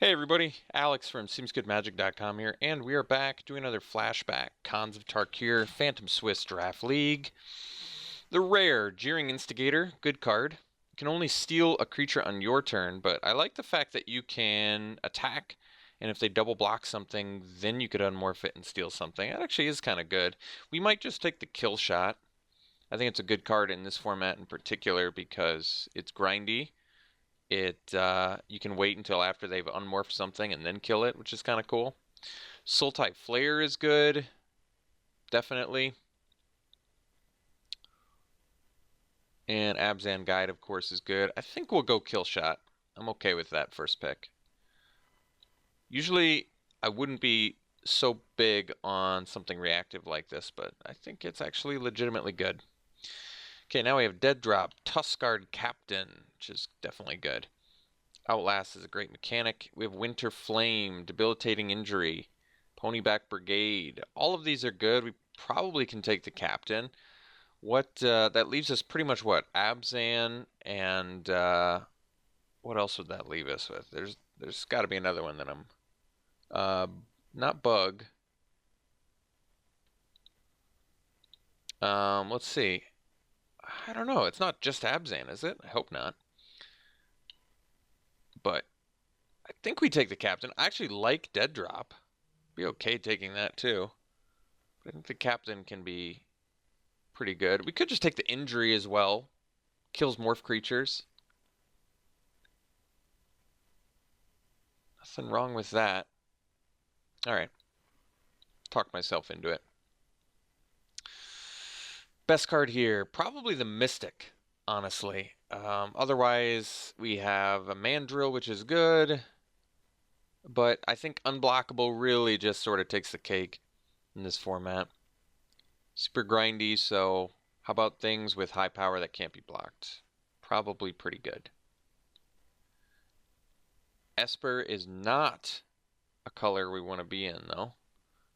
Hey everybody, Alex from SeemsGoodMagic.com here, and we are back doing another Flashback, Khans of Tarkir, Phantom Swiss Draft League. The rare Jeering Instigator, good card. You can only steal a creature on your turn, but I like the fact that you can attack, and if they double block something, then you could unmorph it and steal something. That actually is kind of good. We might just take the kill shot. I think it's a good card in this format in particular because it's grindy. You can wait until after they've unmorphed something and then kill it, which is kind of cool. Sultai Flare is good, definitely. And Abzan Guide, of course, is good. I think we'll go Kill Shot. I'm okay with that first pick. Usually, I wouldn't be so big on something reactive like this, but I think it's actually legitimately good. Okay, now we have Dead Drop, Tuskguard Captain, which is definitely good. Outlast is a great mechanic. We have Winter Flame, Debilitating Injury, Ponyback Brigade. All of these are good. We probably can take the Captain. That leaves us pretty much what? Abzan and what else would that leave us with? There's got to be another one that I'm not Bug. Let's see. I don't know. It's not just Abzan, is it? I hope not. But I think we take the Captain. I actually like Dead Drop. Be okay taking that too. But I think the Captain can be pretty good. We could just take the Injury as well. Kills morph creatures. Nothing wrong with that. Alright. Talk myself into it. Best card here, probably the Mystic, honestly. Otherwise, we have a Mandrill, which is good. But I think Unblockable really just sort of takes the cake in this format. Super grindy, so how about things with high power that can't be blocked? Probably pretty good. Esper is not a color we want to be in, though,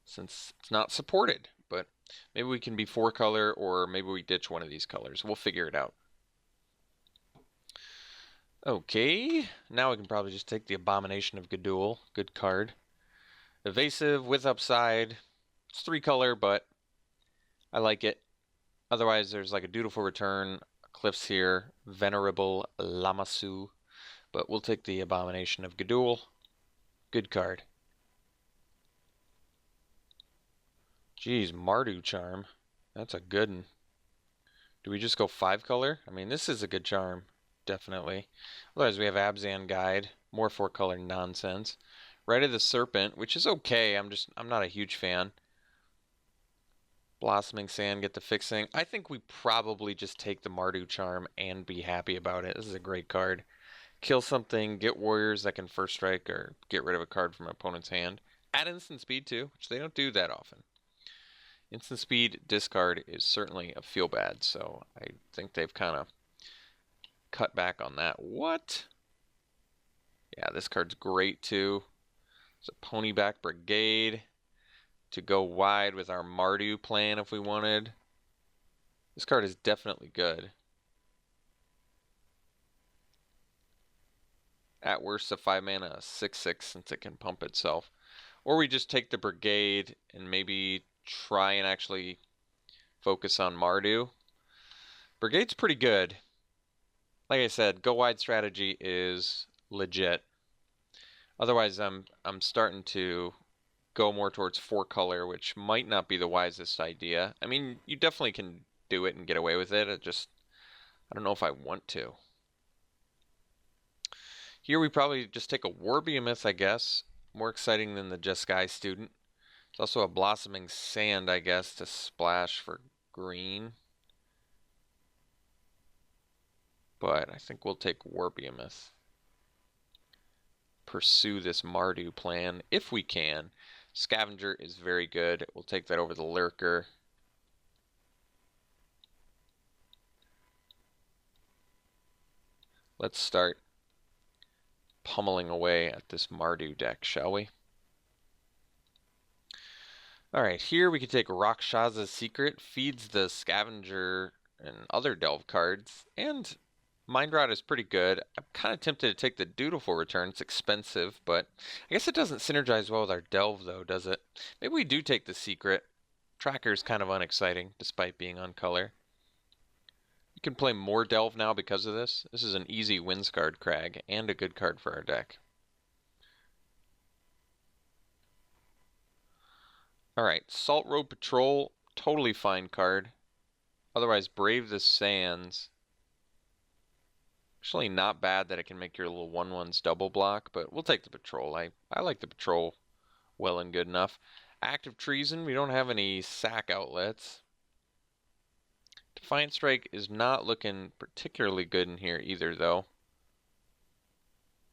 since it's not supported. But maybe we can be 4-color, or maybe we ditch one of these colors. We'll figure it out. Okay, now we can probably just take the Abomination of Gudul. Good card. Evasive with upside. It's 3-color, but I like it. Otherwise, there's like a Dutiful Return, Cliffs here, Venerable Lamassu. But we'll take the Abomination of Gudul. Good card. Geez, Mardu Charm. That's a good one. Do we just go 5-color? I mean, this is a good charm. Definitely. Otherwise, we have Abzan Guide. More 4-color nonsense. Rite of the Serpent, which is okay. I'm not a huge fan. Blossoming Sand, get the fixing. I think we probably just take the Mardu Charm and be happy about it. This is a great card. Kill something, get warriors that can first strike or get rid of a card from an opponent's hand. Add instant speed too, which they don't do that often. Instant speed discard is certainly a feel bad, so I think they've kind of cut back on that. What? Yeah, this card's great too. It's a Ponyback Brigade to go wide with our Mardu plan if we wanted. This card is definitely good. At worst, a 5-mana 6/6 since it can pump itself. Or we just take the Brigade and maybe try and actually focus on Mardu. Brigade's pretty good. Like I said, go wide strategy is legit. Otherwise, I'm starting to go more towards 4-color, which might not be the wisest idea. I mean, you definitely can do it and get away with it. I don't know if I want to. Here we probably just take a War Behemoth, I guess. More exciting than the Jeskai Student. It's also a Blossoming Sand, I guess, to splash for green. But I think we'll take War Behemoth. Pursue this Mardu plan if we can. Scavenger is very good. We'll take that over the Lurker. Let's start pummeling away at this Mardu deck, shall we? Alright, here we can take Rakshasa's Secret, feeds the Scavenger and other Delve cards, and Mind Rot is pretty good. I'm kind of tempted to take the Dutiful Return. It's expensive, but I guess it doesn't synergize well with our Delve, though, does it? Maybe we do take the Secret. Tracker's kind of unexciting, despite being on color. You can play more Delve now because of this. This is an easy Windscarred Crag, and a good card for our deck. Alright, Salt Road Patrol, totally fine card. Otherwise, Brave the Sands. Actually not bad that it can make your little 1/1s double block, but we'll take the Patrol. I like the Patrol well and good enough. Active Treason, we don't have any sack outlets. Defiant Strike is not looking particularly good in here either, though.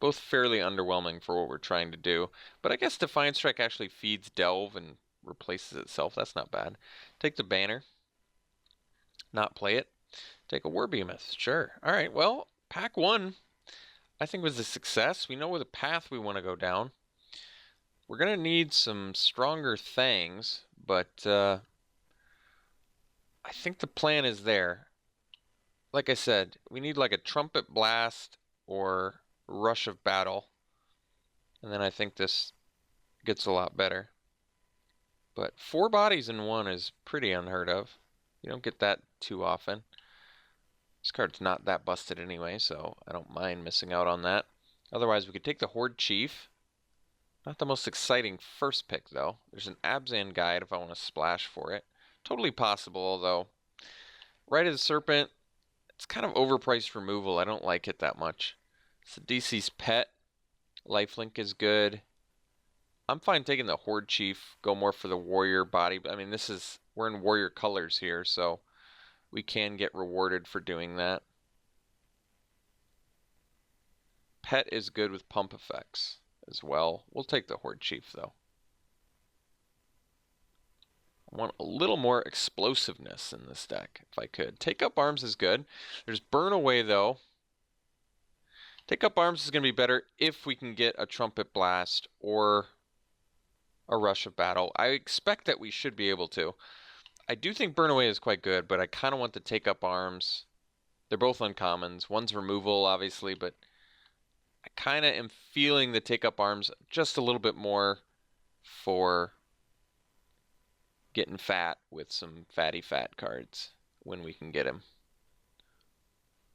Both fairly underwhelming for what we're trying to do. But I guess Defiant Strike actually feeds Delve and replaces itself. That's not bad. Take the Banner. Not play it. Take a War Behemoth. Sure. All right, well, pack 1 I think was a success. We know the path we want to go down. We're going to need some stronger things, but I think the plan is there. Like I said, we need like a Trumpet Blast or Rush of Battle. And then I think this gets a lot better. But 4 bodies in 1 is pretty unheard of. You don't get that too often. This card's not that busted anyway, so I don't mind missing out on that. Otherwise, we could take the Horde Chief. Not the most exciting first pick, though. There's an Abzan Guide if I want to splash for it. Totally possible, although Rite of the Serpent, it's kind of overpriced removal. I don't like it that much. Sidisi's Pet. Lifelink is good. I'm fine taking the Horde Chief. Go more for the Warrior body. I mean, we're in Warrior colors here, so we can get rewarded for doing that. Pet is good with pump effects as well. We'll take the Horde Chief, though. I want a little more explosiveness in this deck, if I could. Take Up Arms is good. There's Burn Away, though. Take Up Arms is going to be better if we can get a Trumpet Blast or a Rush of Battle. I expect that we should be able to. I do think Burn Away is quite good, but I kind of want to Take Up Arms. They're both uncommons. One's removal, obviously, but I kind of am feeling the Take Up Arms just a little bit more for getting fat with some fatty fat cards when we can get him.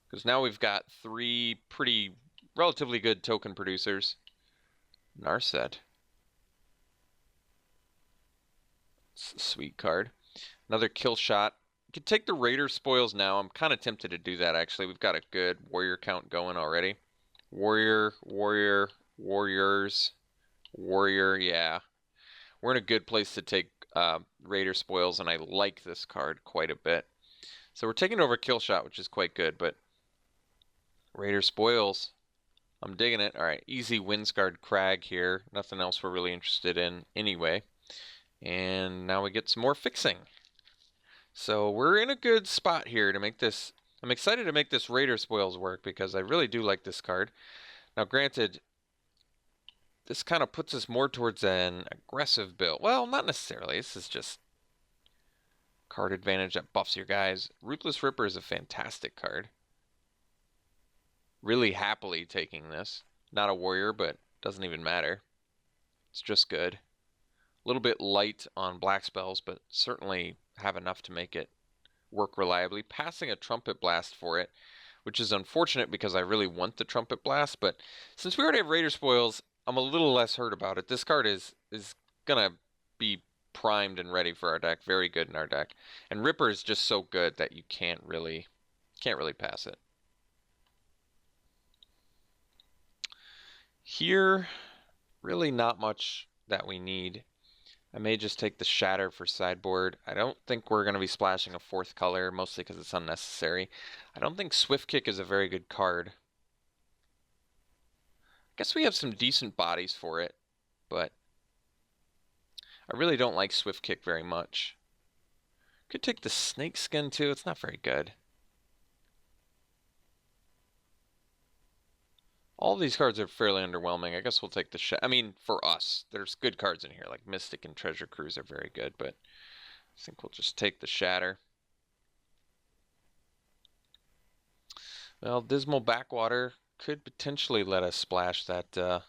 Because now we've got 3 pretty relatively good token producers. Narset. It's a sweet card. Another Kill Shot. You could take the Raider Spoils now. I'm kind of tempted to do that, actually. We've got a good warrior count going already. Warrior, warrior, warriors, warrior, yeah. We're in a good place to take Raider Spoils, and I like this card quite a bit. So we're taking over Kill Shot, which is quite good, but Raider Spoils, I'm digging it. All right, easy Windscarred Crag here. Nothing else we're really interested in anyway. And now we get some more fixing. So we're in a good spot here to make this. I'm excited to make this Raider Spoils work because I really do like this card. Now, granted, this kind of puts us more towards an aggressive build. Well, not necessarily. This is just card advantage that buffs your guys. Ruthless Ripper is a fantastic card. Really happily taking this. Not a warrior, but doesn't even matter. It's just good. A little bit light on black spells, but certainly have enough to make it work reliably. Passing a Trumpet Blast for it, which is unfortunate because I really want the Trumpet Blast, but since we already have Raider Spoils, I'm a little less hurt about it. This card is going to be primed and ready for our deck. Very good in our deck. And Ripper is just so good that you can't really pass it. Here, really not much that we need. I may just take the Shatter for sideboard. I don't think we're going to be splashing a 4th color, mostly because it's unnecessary. I don't think Swift Kick is a very good card. I guess we have some decent bodies for it, but I really don't like Swift Kick very much. Could take the Snake Skin too. It's not very good. All of these cards are fairly underwhelming. I guess we'll take the I mean, for us, there's good cards in here, like Mystic and Treasure Cruise are very good, but I think we'll just take the Shatter. Well, Dismal Backwater could potentially let us splash that that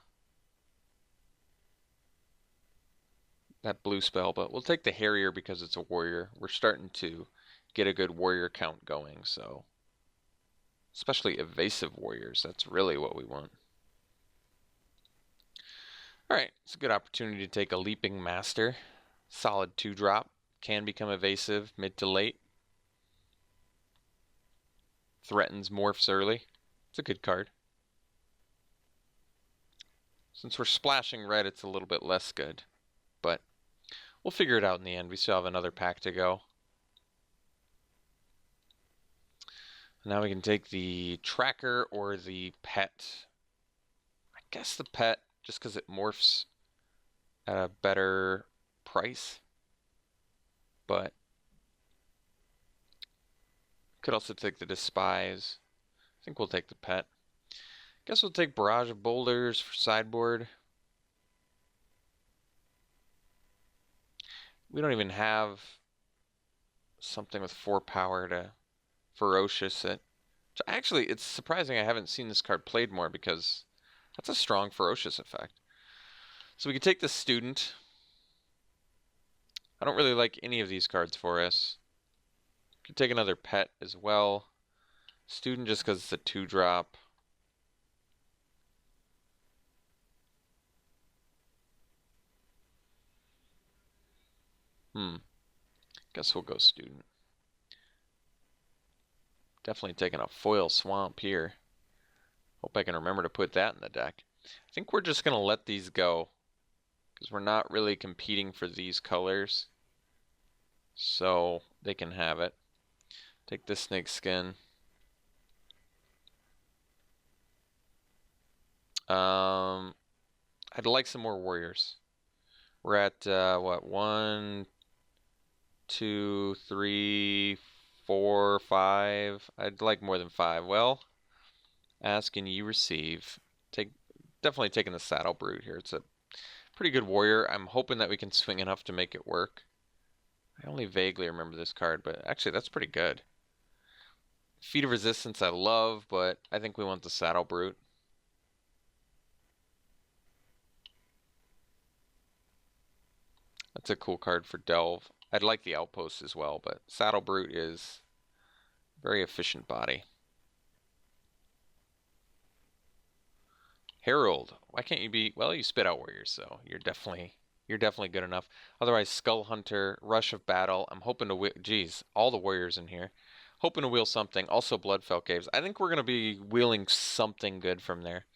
blue spell, but we'll take the Harrier because it's a warrior. We're starting to get a good warrior count going, so especially evasive warriors, that's really what we want. Alright, it's a good opportunity to take a Leaping Master. Solid 2-drop. Can become evasive mid to late. Threatens morphs early. It's a good card. Since we're splashing red, it's a little bit less good. But we'll figure it out in the end. We still have another pack to go. Now we can take the tracker or the pet. I guess the pet, just because it morphs at a better price. But could also take the Despise. I think we'll take the pet. Guess we'll take Barrage of Boulders for sideboard. We don't even have something with 4 power to ferocious it. Actually, it's surprising I haven't seen this card played more because that's a strong ferocious effect. So we can take the Student. I don't really like any of these cards for us. We can take another pet as well. Student just because it's a 2-drop. Guess we'll go Student. Definitely taking a foil swamp here. Hope I can remember to put that in the deck. I think we're just going to let these go because we're not really competing for these colors. So they can have it. Take this Snake Skin. I'd like some more warriors. We're at what, 1, 2, 3, 4, 5. I'd like more than 5. Well, ask and you receive. Definitely taking the Saddle Brute here. It's a pretty good warrior. I'm hoping that we can swing enough to make it work. I only vaguely remember this card, but actually that's pretty good. Feat of Resistance I love, but I think we want the Saddle Brute. That's a cool card for Delve. I'd like the Outpost as well, but Saddle Brute is a very efficient body. Herald. Why can't you be... Well, you spit out warriors, so you're definitely good enough. Otherwise, Skull Hunter, Rush of Battle. I'm hoping to... Geez, all the warriors in here. Hoping to wheel something. Also, Bloodfell Caves. I think we're going to be wheeling something good from there.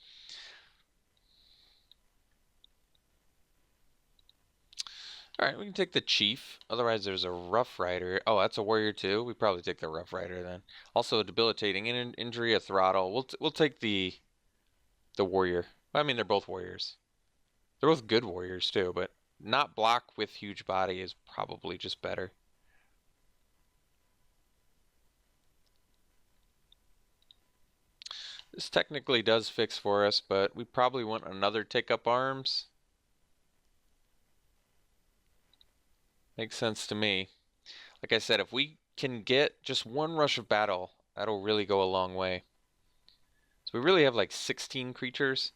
Alright, we can take the Chief. Otherwise, there's a Rough Rider. Oh, that's a warrior too? We probably take the Rough Rider then. Also, a debilitating injury, a throttle. We'll take the warrior. I mean, they're both warriors. They're both good warriors too, but not block with huge body is probably just better. This technically does fix for us, but we probably want another Take Up Arms. Makes sense to me. Like I said, if we can get just one Rush of Battle, that'll really go a long way. So we really have like 16 creatures.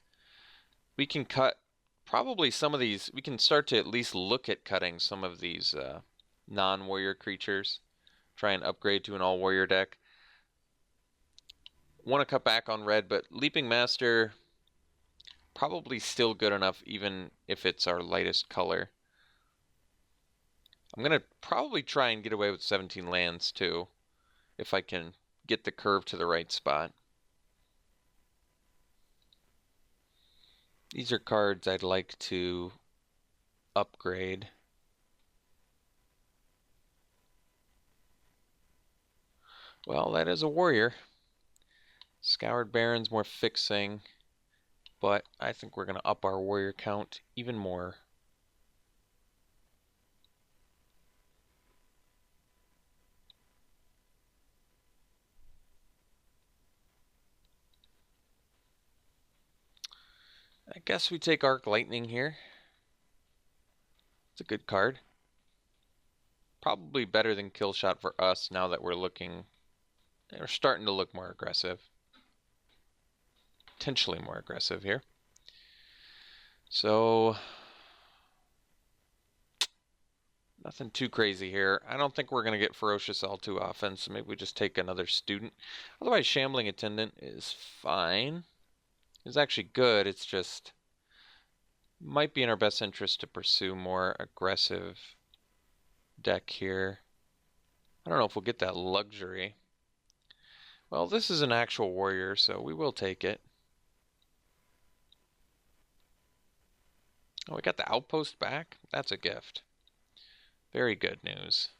We can cut probably some of these. We can start to at least look at cutting some of these non-warrior creatures. Try and upgrade to an all-warrior deck. Want to cut back on red, but Leaping Master probably still good enough even if it's our lightest color. I'm going to probably try and get away with 17 lands too, if I can get the curve to the right spot. These are cards I'd like to upgrade. Well, that is a warrior. Scoured Baron's more fixing, but I think we're going to up our warrior count even more. I guess we take Arc Lightning here. It's a good card. Probably better than Kill Shot for us now that we're starting to look more aggressive. potentially more aggressive here. So nothing too crazy here. I don't think we're going to get ferocious all too often, so maybe we just take another student. Otherwise, shambling attendant is fine. It's actually good. It's just might be in our best interest to pursue more aggressive deck here. I don't know if we'll get that luxury. Well, this is an actual warrior, so we will take it. Oh, we got the outpost back? That's a gift. Very good news.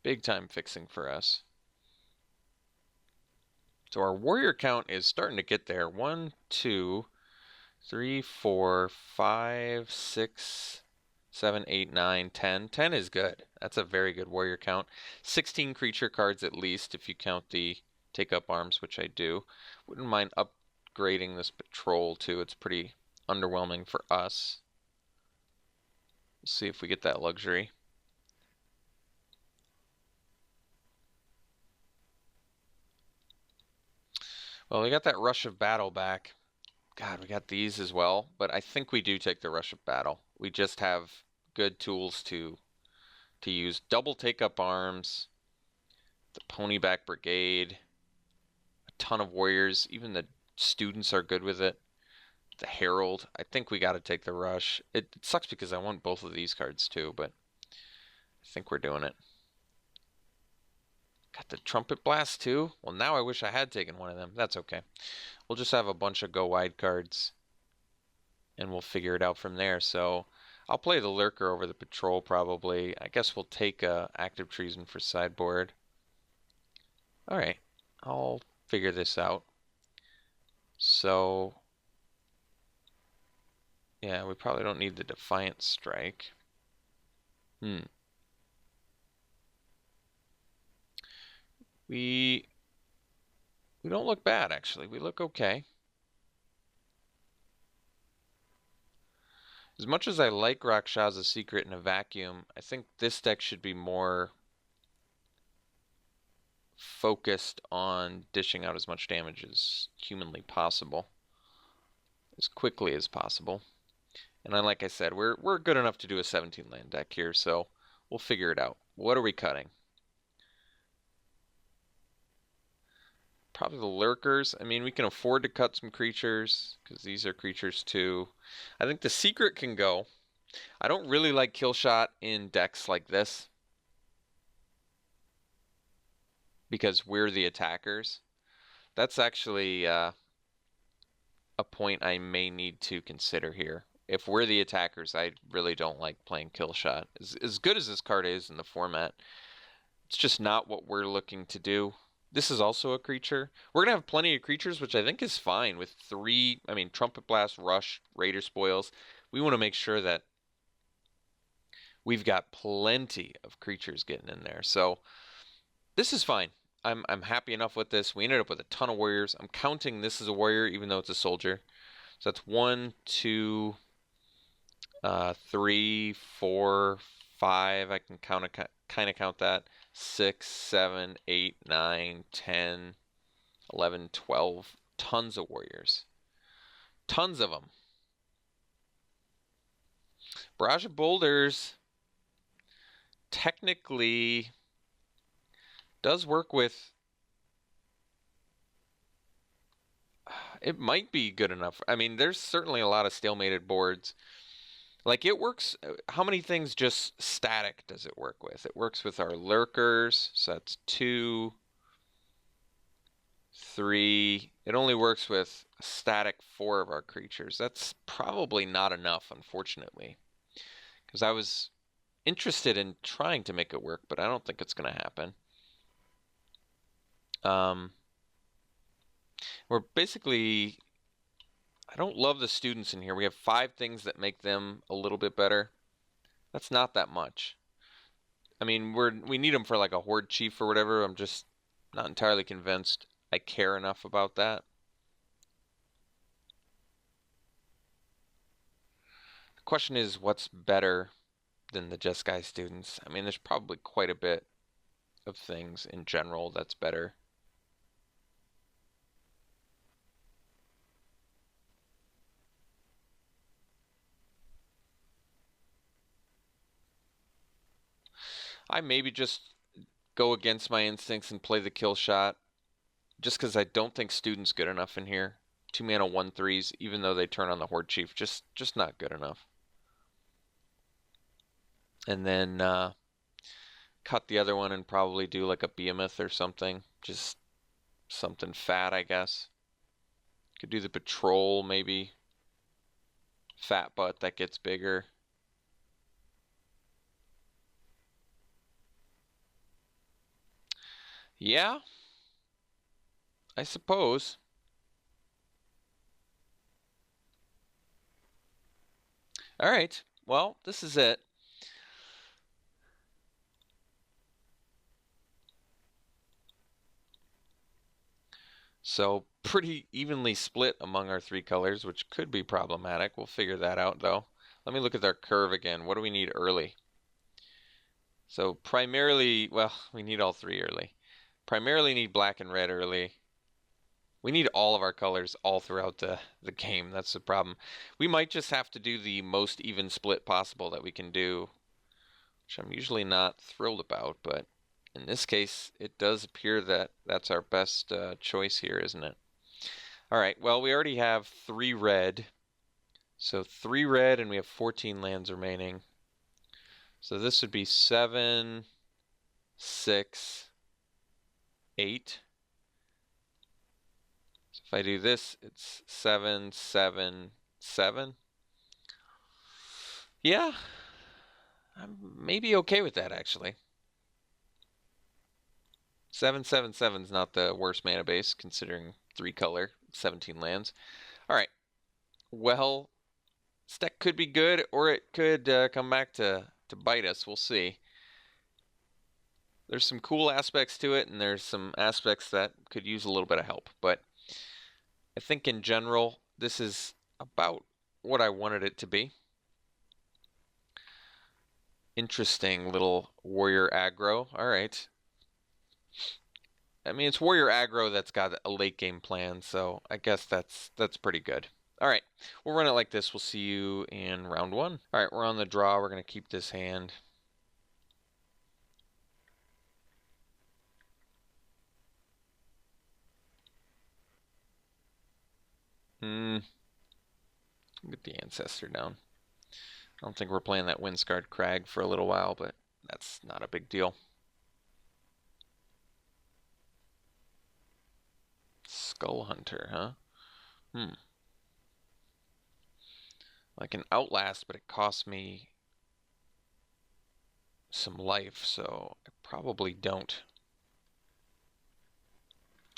Big time fixing for us. So our warrior count is starting to get there. 1, 2, 3, 4, 5, 6, 7, 8, 9, 10. 10 is good. That's a very good warrior count. 16 creature cards at least if you count the take up arms, which I do. Wouldn't mind upgrading this patrol too. It's pretty underwhelming for us. We'll see if we get that luxury. Well, we got that rush of battle back. God, we got these as well, but I think we do take the rush of battle. We just have good tools to use. Double take up arms, the ponyback brigade, a ton of warriors. Even the students are good with it. The herald. I think we got to take the rush. It sucks because I want both of these cards too, but I think we're doing it. Got the trumpet blast too. Well, now I wish I had taken one of them. That's okay. We'll just have a bunch of go wide cards and we'll figure it out from there. So I'll play the lurker over the patrol probably. I guess we'll take active treason for sideboard. All right, I'll figure this out. So yeah, we probably don't need the defiant strike. We don't look bad actually. We look okay. As much as I like Rakshasa Secret in a vacuum, I think this deck should be more focused on dishing out as much damage as humanly possible, as quickly as possible. And then, like I said, we're good enough to do a 17 land deck here, so we'll figure it out. What are we cutting? Probably the lurkers. I mean, we can afford to cut some creatures, because these are creatures too. I think the secret can go. I don't really like kill shot in decks like this, because we're the attackers. That's actually a point I may need to consider here. If we're the attackers, I really don't like playing kill shot. As good as this card is in the format, it's just not what we're looking to do. This is also a creature. We're going to have plenty of creatures, which I think is fine with three. I mean, Trumpet Blast, Rush, Raider Spoils. We want to make sure that we've got plenty of creatures getting in there. So this is fine. I'm happy enough with this. We ended up with a ton of warriors. I'm counting this as a warrior, even though it's a soldier. So that's 1, 2, 3, 4, 5. I can kind of count that. 6, 7, 8, 9, 10, 11, 12. Tons of warriors. Tons of them. Barrage of Boulders technically does work with... It might be good enough. I mean, there's certainly a lot of stalemated boards. Like, it works... How many things just static does it work with? It works with our lurkers, so that's 2, 3. It only works with a static 4 of our creatures. That's probably not enough, unfortunately. Because I was interested in trying to make it work, but I don't think it's going to happen. We're basically... I don't love the students in here. We have 5 things that make them a little bit better. That's not that much. I mean, we need them for like a horde chief or whatever. I'm just not entirely convinced I care enough about that. The question is, what's better than the Jeskai students? I mean, there's probably quite a bit of things in general that's better. I maybe just go against my instincts and play the kill shot, just because I don't think Student's good enough in here. 2-mana 1/3s, even though they turn on the Horde Chief, just not good enough. And then cut the other one and probably do like a Behemoth or something. Just something fat, I guess. Could do the Patrol, maybe. Fat butt that gets bigger. Yeah, I suppose. All right, well, this is it. So pretty evenly split among our three colors, which could be problematic. We'll figure that out though. Let me look at our curve again. What do we need early? So primarily, well, we need all three early. Primarily need black and red early. We need all of our colors all throughout the game. That's the problem. We might just have to do the most even split possible that we can do, which I'm usually not thrilled about, but in this case, it does appear that that's our best choice here, isn't it? All right, well, we already have 3 red. So 3 red, and we have 14 lands remaining. So this would be 7, 6, 8. So if I do this, it's 7, 7, 7. Yeah, I'm maybe okay with that, actually. 777 is not the worst mana base, considering 3 color, 17 lands. All right, well, this deck could be good, or it could come back to bite us. We'll see. There's some cool aspects to it, and there's some aspects that could use a little bit of help. But I think in general, this is about what I wanted it to be. Interesting little warrior aggro. All right. I mean, it's warrior aggro that's got a late game plan, so I guess that's pretty good. All right, we'll run it like this. We'll see you in round 1. All right, we're on the draw. We're going to keep this hand. Get the Ancestor down. I don't think we're playing that Windscarred Crag for a little while, but that's not a big deal. Skull Hunter, huh? I can Outlast, but it costs me some life, so I probably don't.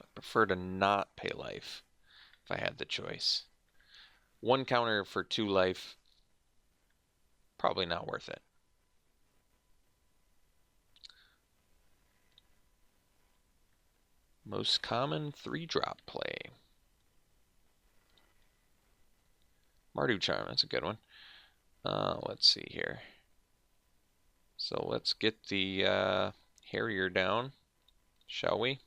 I prefer to not pay life if I had the choice. 1 counter for 2 life, probably not worth it. Most common 3-drop play. Mardu Charm, that's a good one. Let's see here. So let's get the Harrier down, shall we?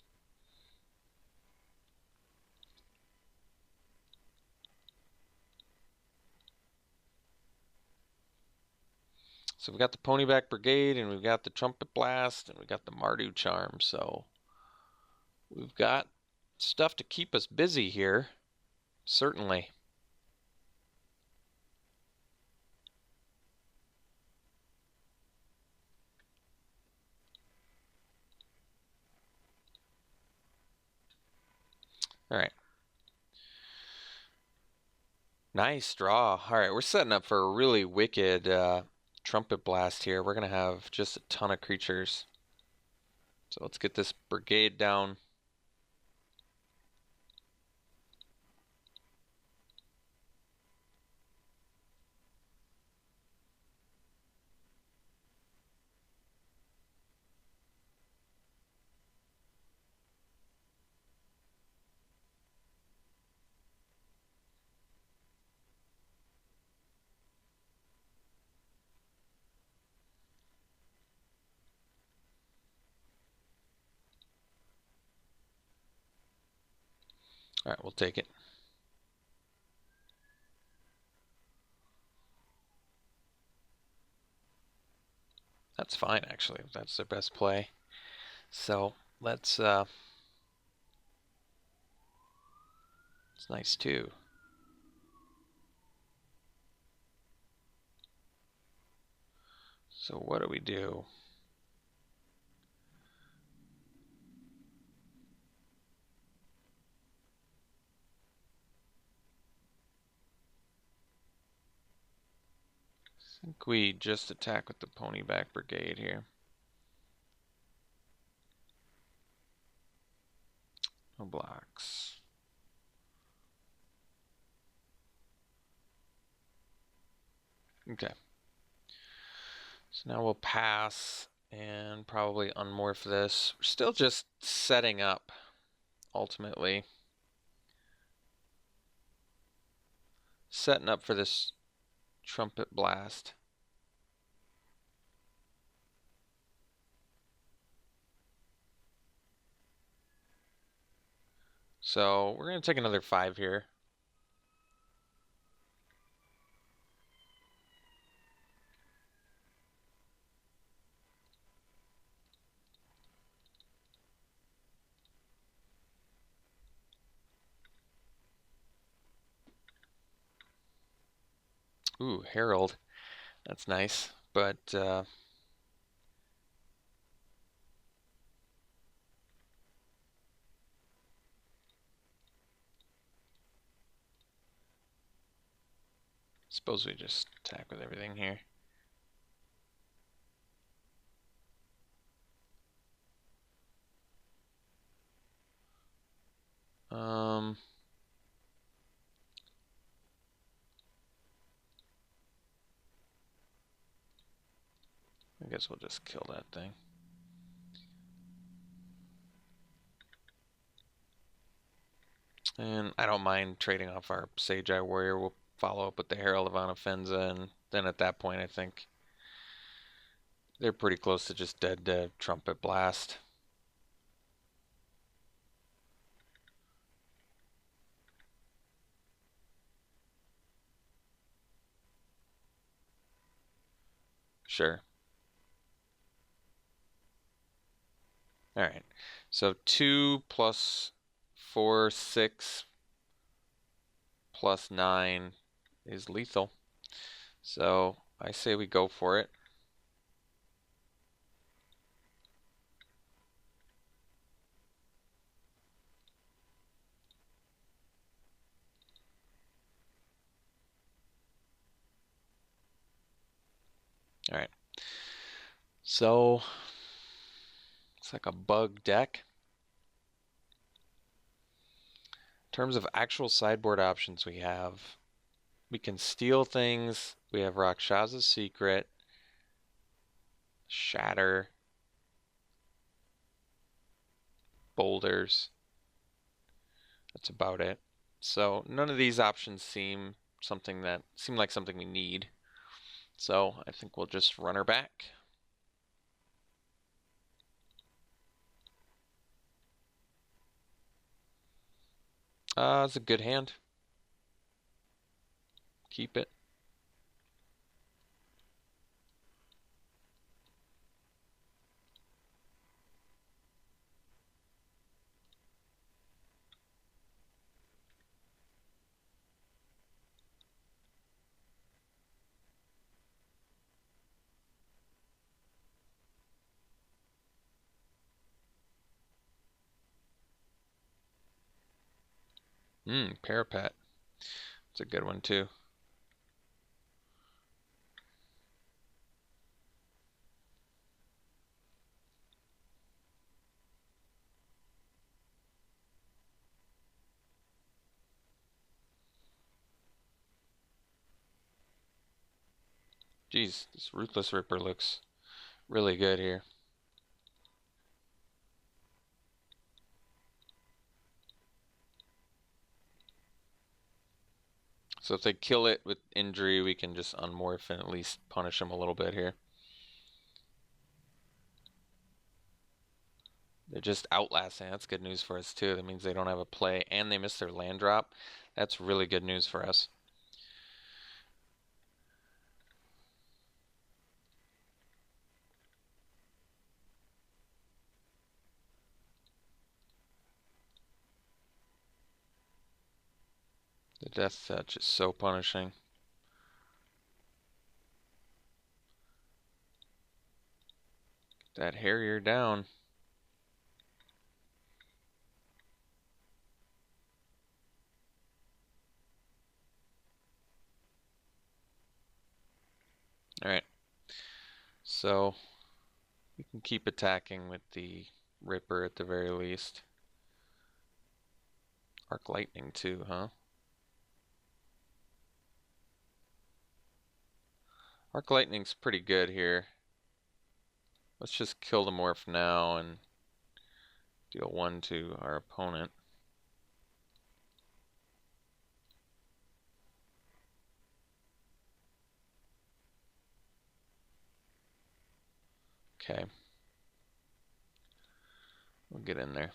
So we've got the Ponyback Brigade, and we've got the Trumpet Blast, and we've got the Mardu Charm. So we've got stuff to keep us busy here, certainly. All right. Nice draw. All right, we're setting up for a really wicked Trumpet Blast here. We're going to have just a ton of creatures. So let's get this Brigade down. All right, we'll take it. That's fine, actually. That's their best play. So let's. It's nice too. So what do we do? I think we just attack with the Ponyback Brigade here. No blocks. Okay. So now we'll pass and probably unmorph this. We're still just setting up, ultimately. Setting up for this Trumpet Blast. So we're going to take another 5 here. Ooh, Herald. That's nice, but suppose we just attack with everything here. I guess we'll just kill that thing. And I don't mind trading off our Sage Eye Warrior. We'll follow up with the Herald of Anafenza, and then at that point I think they're pretty close to just dead to Trumpet Blast. Sure. Alright. So 2 plus 4, 6 plus 9 is lethal. So I say we go for it. Alright. So it's like a bug deck. In terms of actual sideboard options we can steal things. We have Rakshas's Secret, Shatter, Boulders. That's about it. So none of these options seem like something we need. So I think we'll just run her back. It's a good hand. Keep it. Parapet. It's a good one too. Geez, this Ruthless Ripper looks really good here. So if they kill it with injury, we can just unmorph and at least punish them a little bit here. They're just outlasting. That's good news for us too. That means they don't have a play and they missed their land drop. That's really good news for us. The death touch is so punishing. Get that Harrier down. Alright. So we can keep attacking with the Ripper at the very least. Arc Lightning too, huh? Arc Lightning's pretty good here. Let's just kill the Morph now and deal 1 to our opponent. Okay. We'll get in there.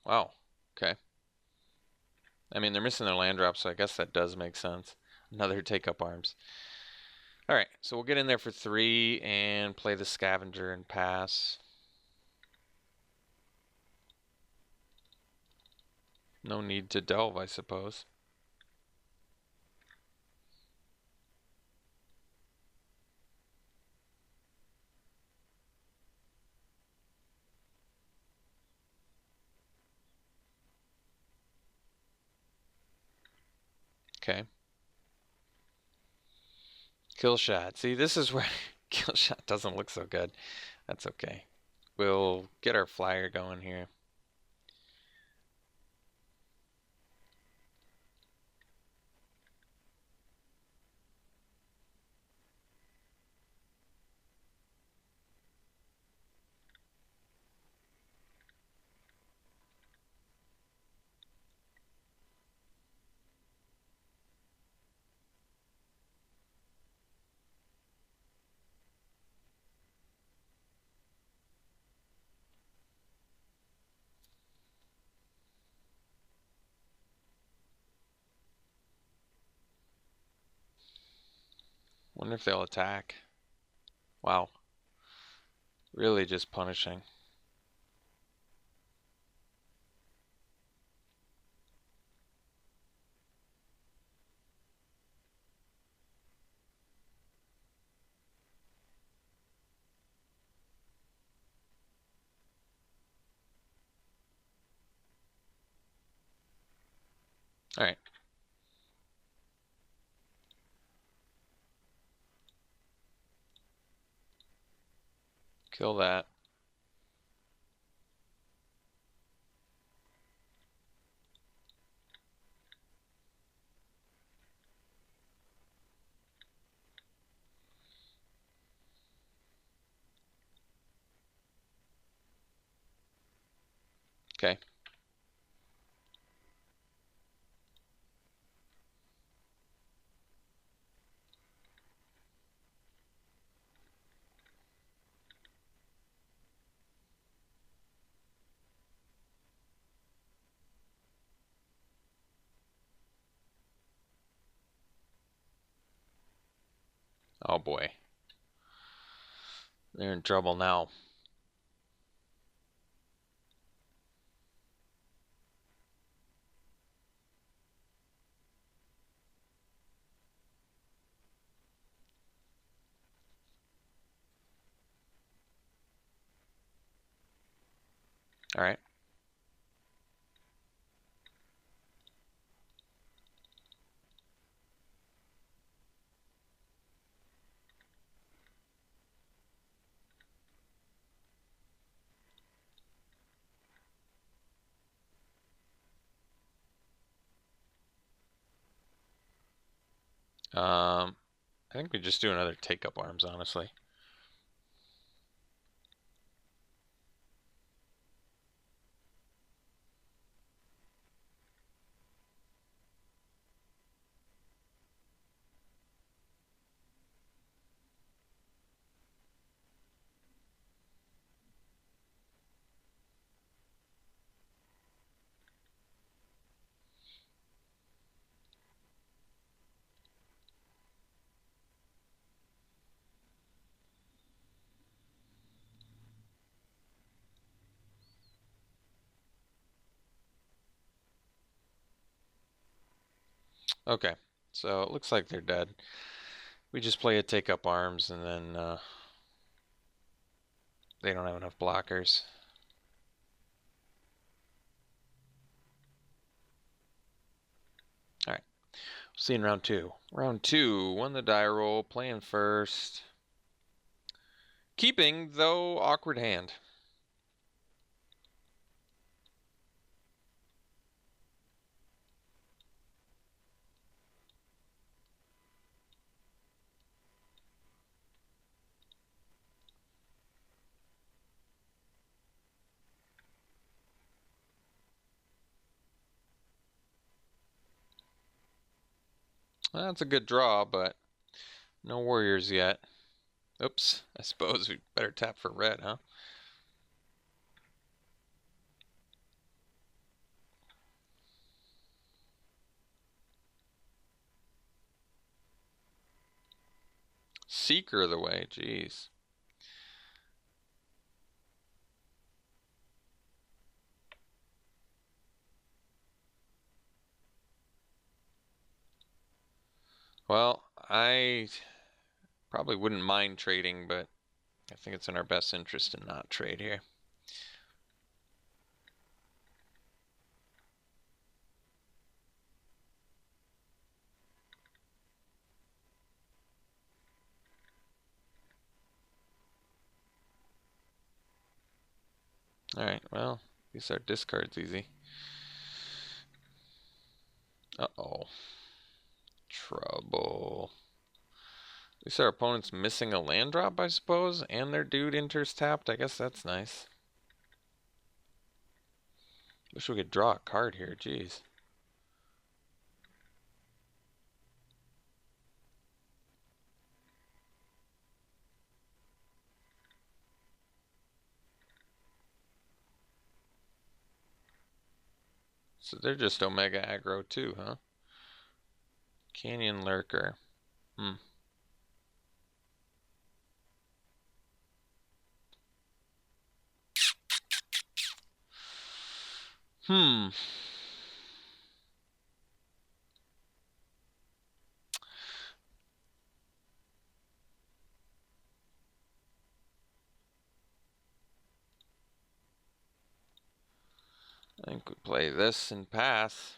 Wow. Okay. I mean, they're missing their land drop, so I guess that does make sense. Another take up arms. Alright, so we'll get in there for 3 and play the Scavenger and pass. No need to delve, I suppose. Okay. Kill shot. See, this is where kill shot doesn't look so good. That's okay. We'll get our flyer going here. Wonder if they'll attack. Wow. Really just punishing. Alright. Kill that. Okay. Oh boy. They're in trouble now. Alright. I think we just do another take up arms, honestly. Okay, so it looks like they're dead. We just play a take up arms and then they don't have enough blockers. Alright, see you in round two. Round two, won the die roll, playing first. Keeping, though awkward hand. Well, that's a good draw, but no warriors yet. Oops, I suppose we better tap for red, huh? Seeker of the way, jeez. Well, I probably wouldn't mind trading, but I think it's in our best interest to not trade here. Alright, well, these are discards easy. Uh-oh. Trouble. At least our opponent's missing a land drop, I suppose, and their dude enters tapped. I guess that's nice. Wish we could draw a card here, jeez. So they're just Omega aggro too, huh? Canyon Lurker. Hmm. Hmm. I think we play this and pass.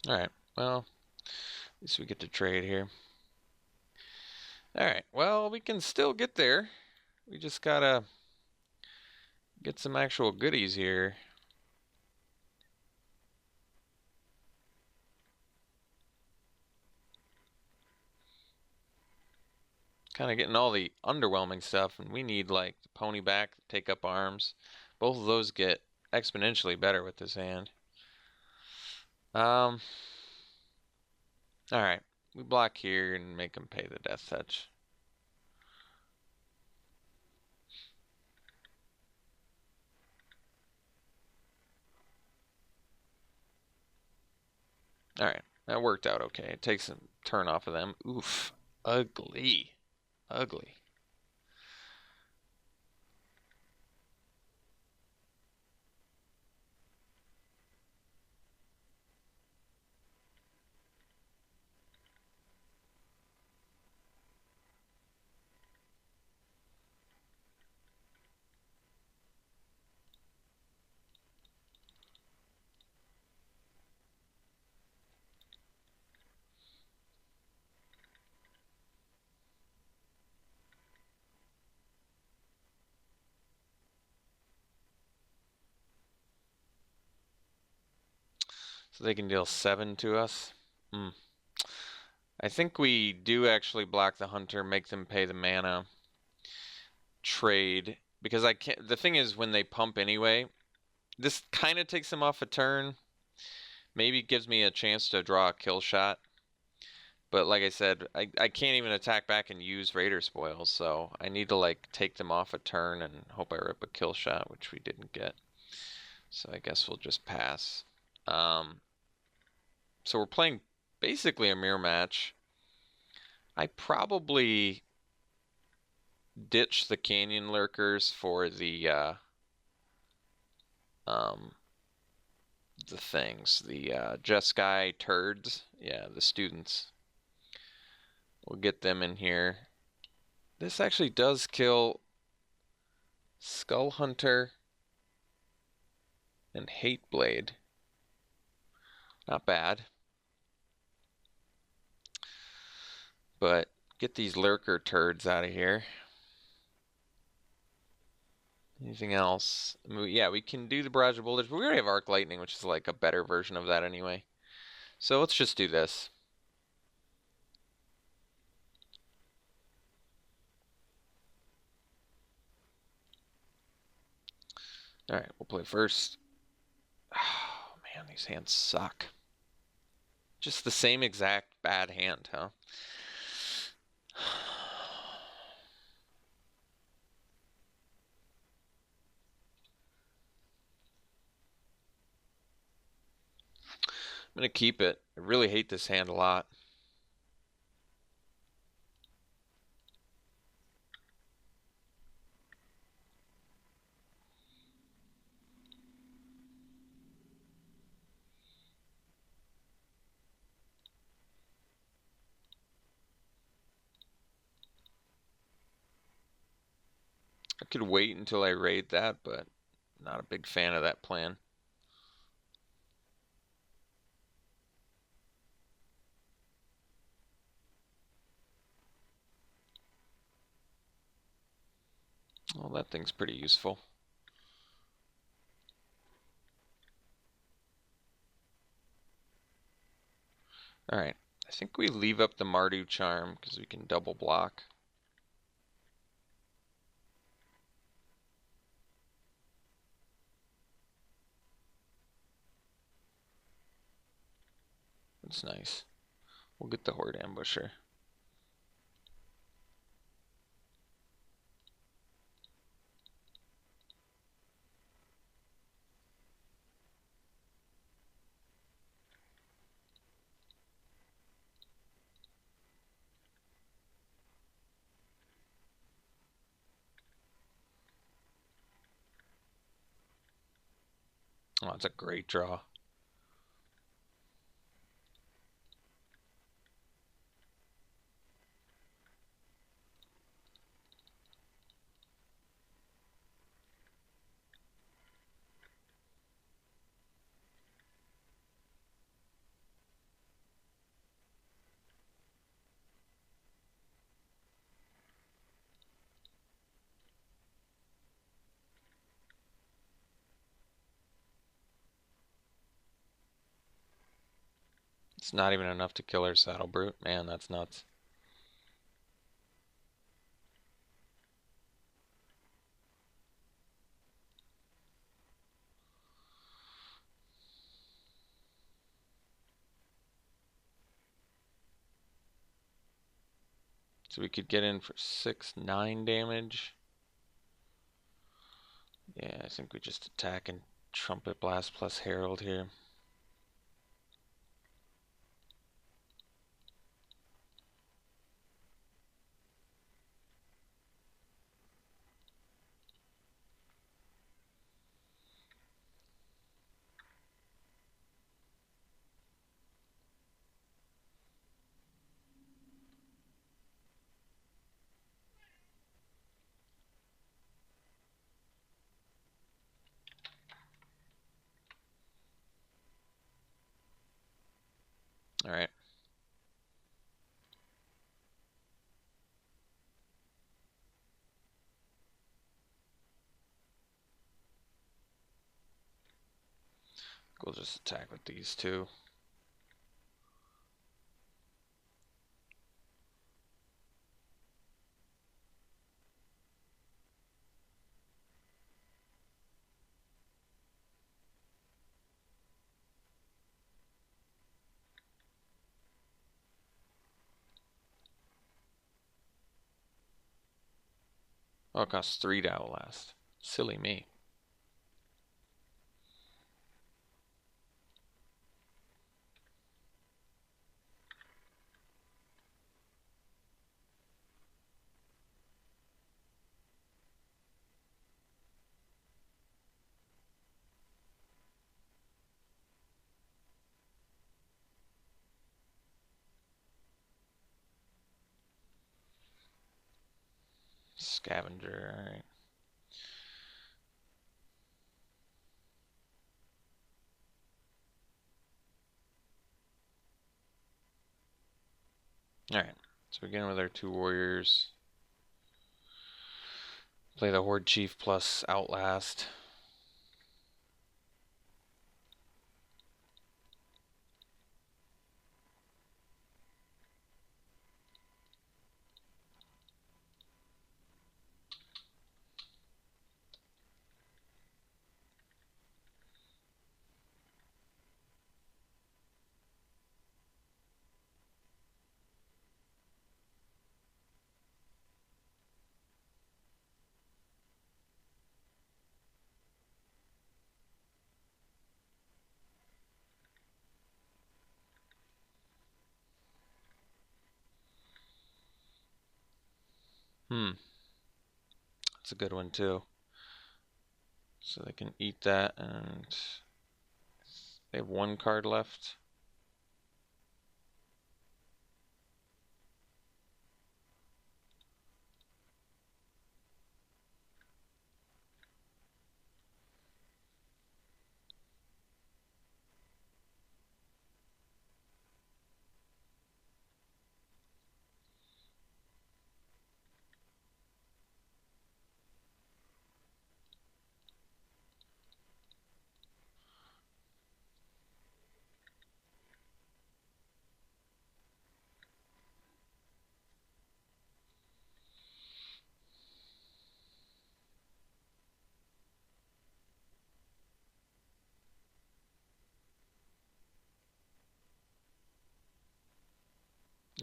Alright, well, at least we get to trade here. Alright, well, we can still get there. We just gotta get some actual goodies here. Kind of getting all the underwhelming stuff, and we need like the pony back, take up arms. Both of those get exponentially better with this hand. All right, we block here and make him pay the death touch. All right, that worked out okay. It takes a turn off of them. Oof, ugly, ugly. So they can deal 7 to us. Hmm. I think we do actually block the hunter, make them pay the mana, trade, because I can't. The thing is, when they pump anyway, this kind of takes them off a turn. Maybe gives me a chance to draw a kill shot. But like I said, I can't even attack back and use Raider Spoils, so I need to like take them off a turn and hope I rip a kill shot, which we didn't get. So I guess we'll just pass. So we're playing basically a mirror match. I probably ditch the Canyon Lurkers for the things, the Jeskai turds. Yeah, the students. We'll get them in here. This actually does kill Skull Hunter and Hateblade. Not bad. But get these lurker turds out of here. Anything else? Yeah, we can do the Barrage of Boulders, but we already have Arc Lightning, which is like a better version of that anyway. So let's just do this. Alright, we'll play first. Oh man, these hands suck. Just the same exact bad hand, huh? I'm going to keep it. I really hate this hand a lot. I could wait until I raid that, but not a big fan of that plan. Well, that thing's pretty useful. Alright, I think we leave up the Mardu Charm because we can double block. That's nice. We'll get the Horde Ambusher. Oh, it's a great draw. It's not even enough to kill her Saddle Brute. Man, that's nuts. So we could get in for 6-9 damage. Yeah, I think we just attack and Trumpet Blast plus Herald here. Alright. We'll just attack with these two. Oh, it costs 3 to outlast. Silly me. Scavenger, alright. Alright, so we begin with our 2 warriors. Play the Horde Chief plus Outlast. That's a good one too. So they can eat that, and they have 1 card left.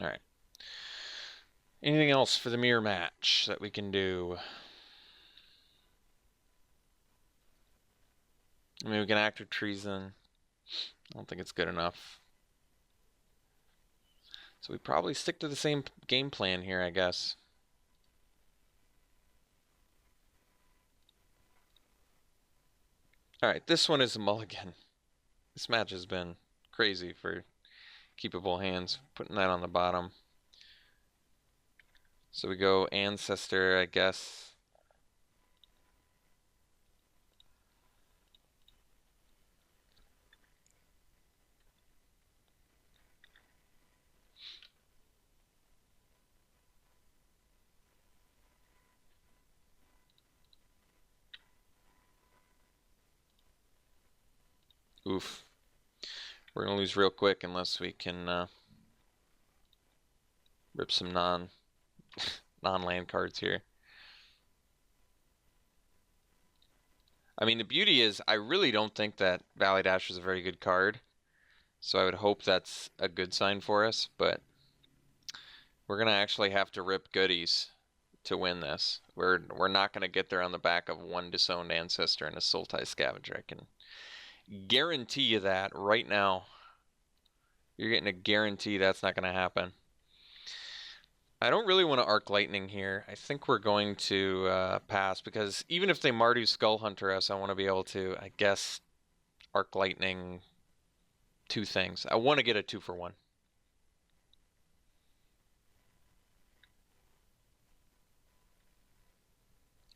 Alright. Anything else for the mirror match that we can do? I mean, we can act with treason. I don't think it's good enough. So we probably stick to the same game plan here, I guess. Alright, this one is a mulligan. This match has been crazy for keepable hands. Putting that on the bottom. So we go Ancestor, I guess. Oof. We're going to lose real quick unless we can rip some non-land cards here. I mean, the beauty is I really don't think that Valley Dash is a very good card. So I would hope that's a good sign for us, but we're going to actually have to rip goodies to win this. We're not going to get there on the back of 1 Disowned Ancestor and a Sultai Scavenger. I can guarantee you that right now. You're getting a guarantee that's not going to happen. I don't really want to Arc Lightning here. I think we're going to pass, because even if they Mardu Skull Hunter us, I want to be able to, I guess, Arc Lightning 2 things. I want to get a 2-for-1.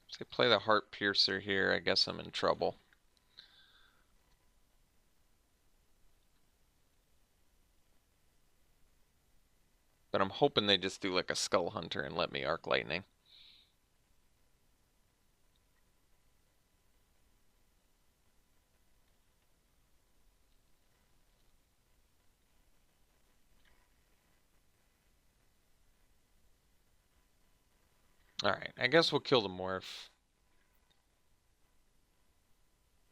If they play the Heart Piercer here, I guess I'm in trouble. But I'm hoping they just do like a Skull Hunter and let me Arc Lightning. Alright, I guess we'll kill the Morph.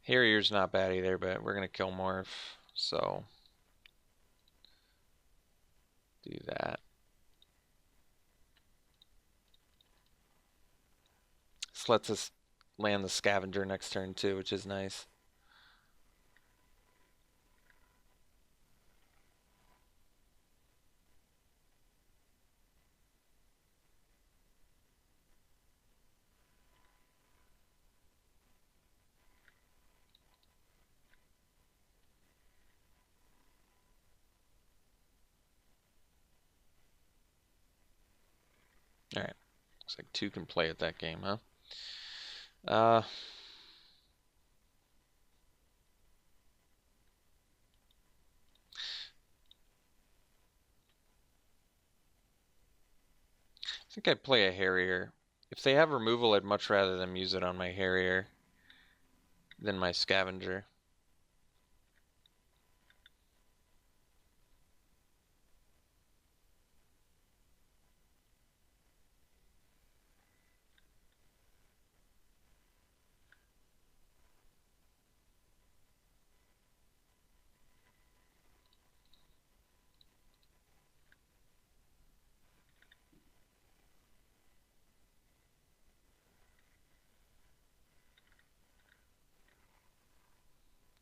Harrier's not bad either, but we're going to kill Morph, so do that. This lets us land the scavenger next turn too, which is nice. Alright. Looks like two can play at that game, huh? I think I'd play a Harrier. If they have removal, I'd much rather them use it on my Harrier than my Scavenger.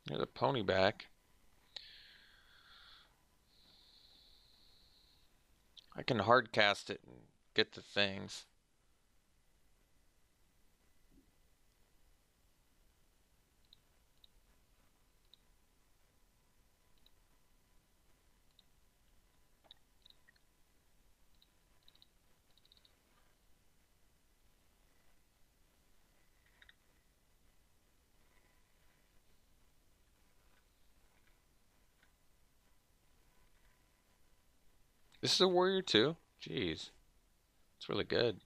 There's a pony back. I can hard cast it and get the things. This is a warrior too? Jeez. It's really good.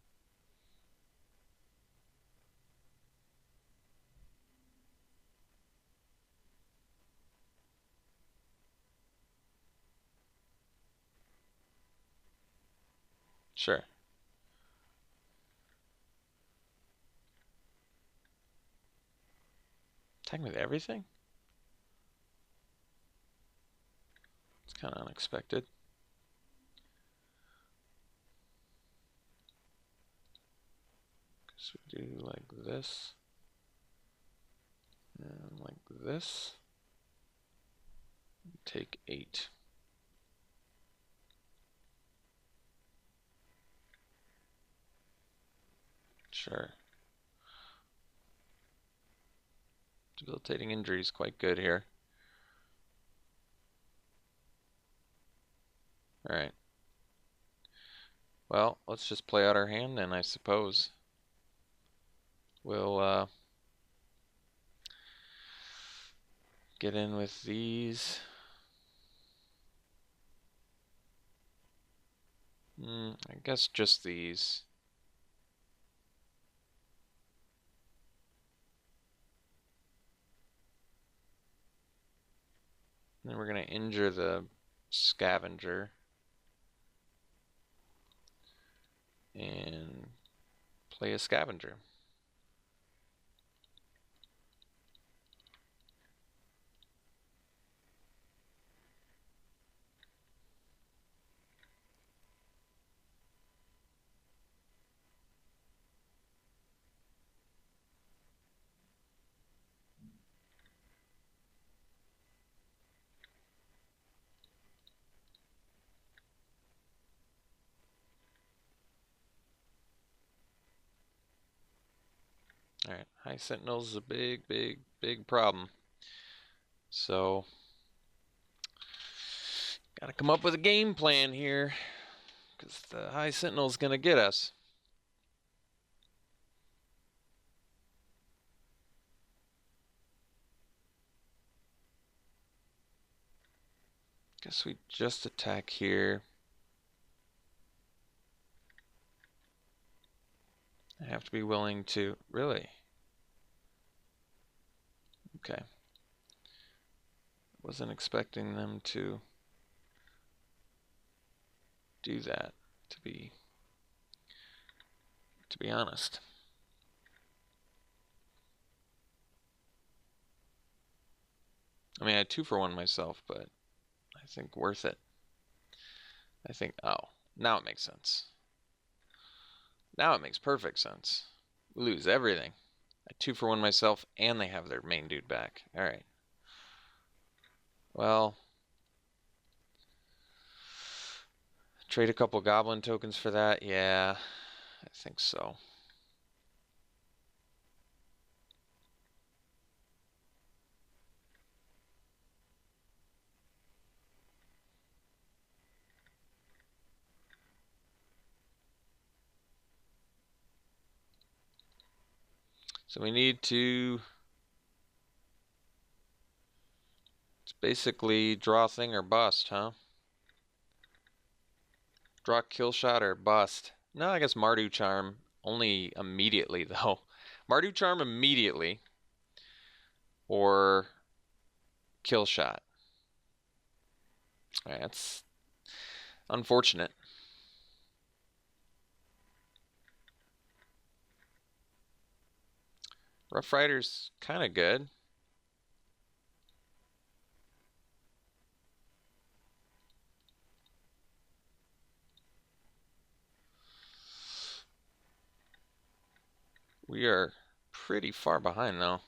Sure. Attack with everything? It's kind of unexpected. So we do like this. And like this. Take 8. Sure. Debilitating injury is quite good here. Alright. Well, let's just play out our hand then, I suppose. We'll get in with these. I guess just these. Then we're going to injure the scavenger. And play a scavenger. Alright, High Sentinels is a big problem. So, gotta come up with a game plan here, because the High Sentinel's gonna get us. Guess we just attack here. I have to be willing to... Really? Okay. Wasn't expecting them to do that, to be honest. I mean, I had 2 for 1 myself, but I think worth it. I think, oh, now it makes sense. Now it makes perfect sense. We lose everything. I 2-for-1 myself, and they have their main dude back. Alright. Well, trade a couple goblin tokens for that? Yeah, I think so. So we need to... It's basically draw thing or bust, huh? Draw kill shot or bust. No, I guess Mardu Charm only immediately, though. Mardu Charm immediately. Or kill shot. Alright, that's unfortunate. Rough Rider's kind of good. We are pretty far behind, though,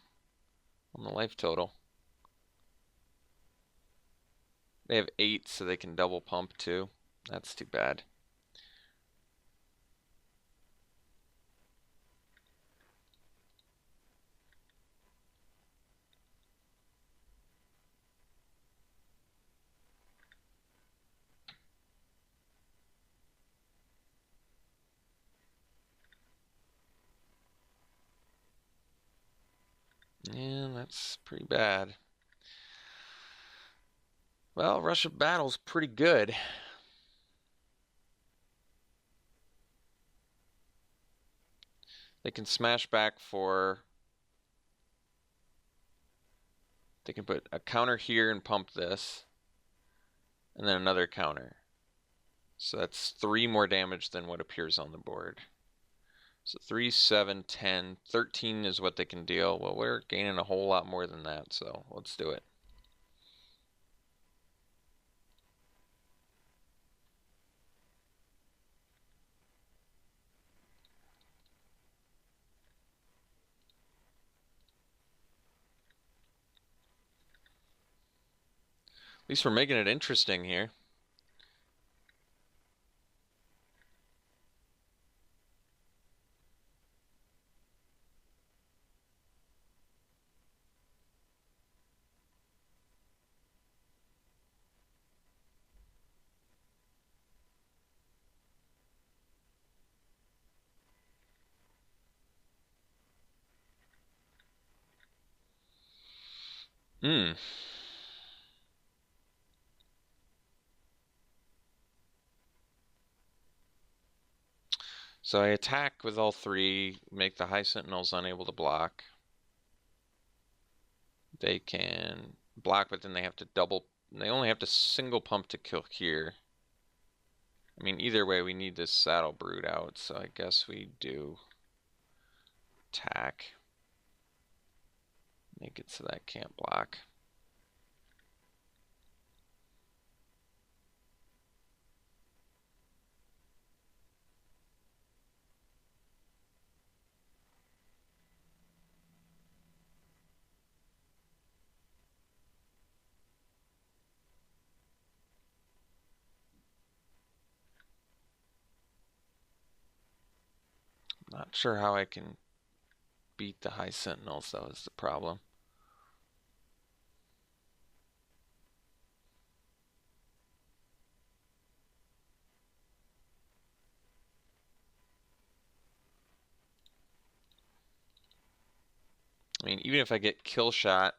on the life total. They have 8, so they can double pump, too. That's too bad. Yeah, that's pretty bad. Well, Rush of Battle's pretty good. They can smash back for... They can put a counter here and pump this. And then another counter. So that's 3 more damage than what appears on the board. So 3, 7, 10, 13 is what they can deal. Well, we're gaining a whole lot more than that, so let's do it. At least we're making it interesting here. Hmm. So I attack with all 3, make the High Sentinels unable to block. They can block, but then they have to they only have to single pump to kill here. I mean, either way, we need this Saddle Brood out, so I guess we do attack. Make it so that I can't block. Not sure how I can beat the High Sentinels, though, is the problem. I mean, even if I get kill shot,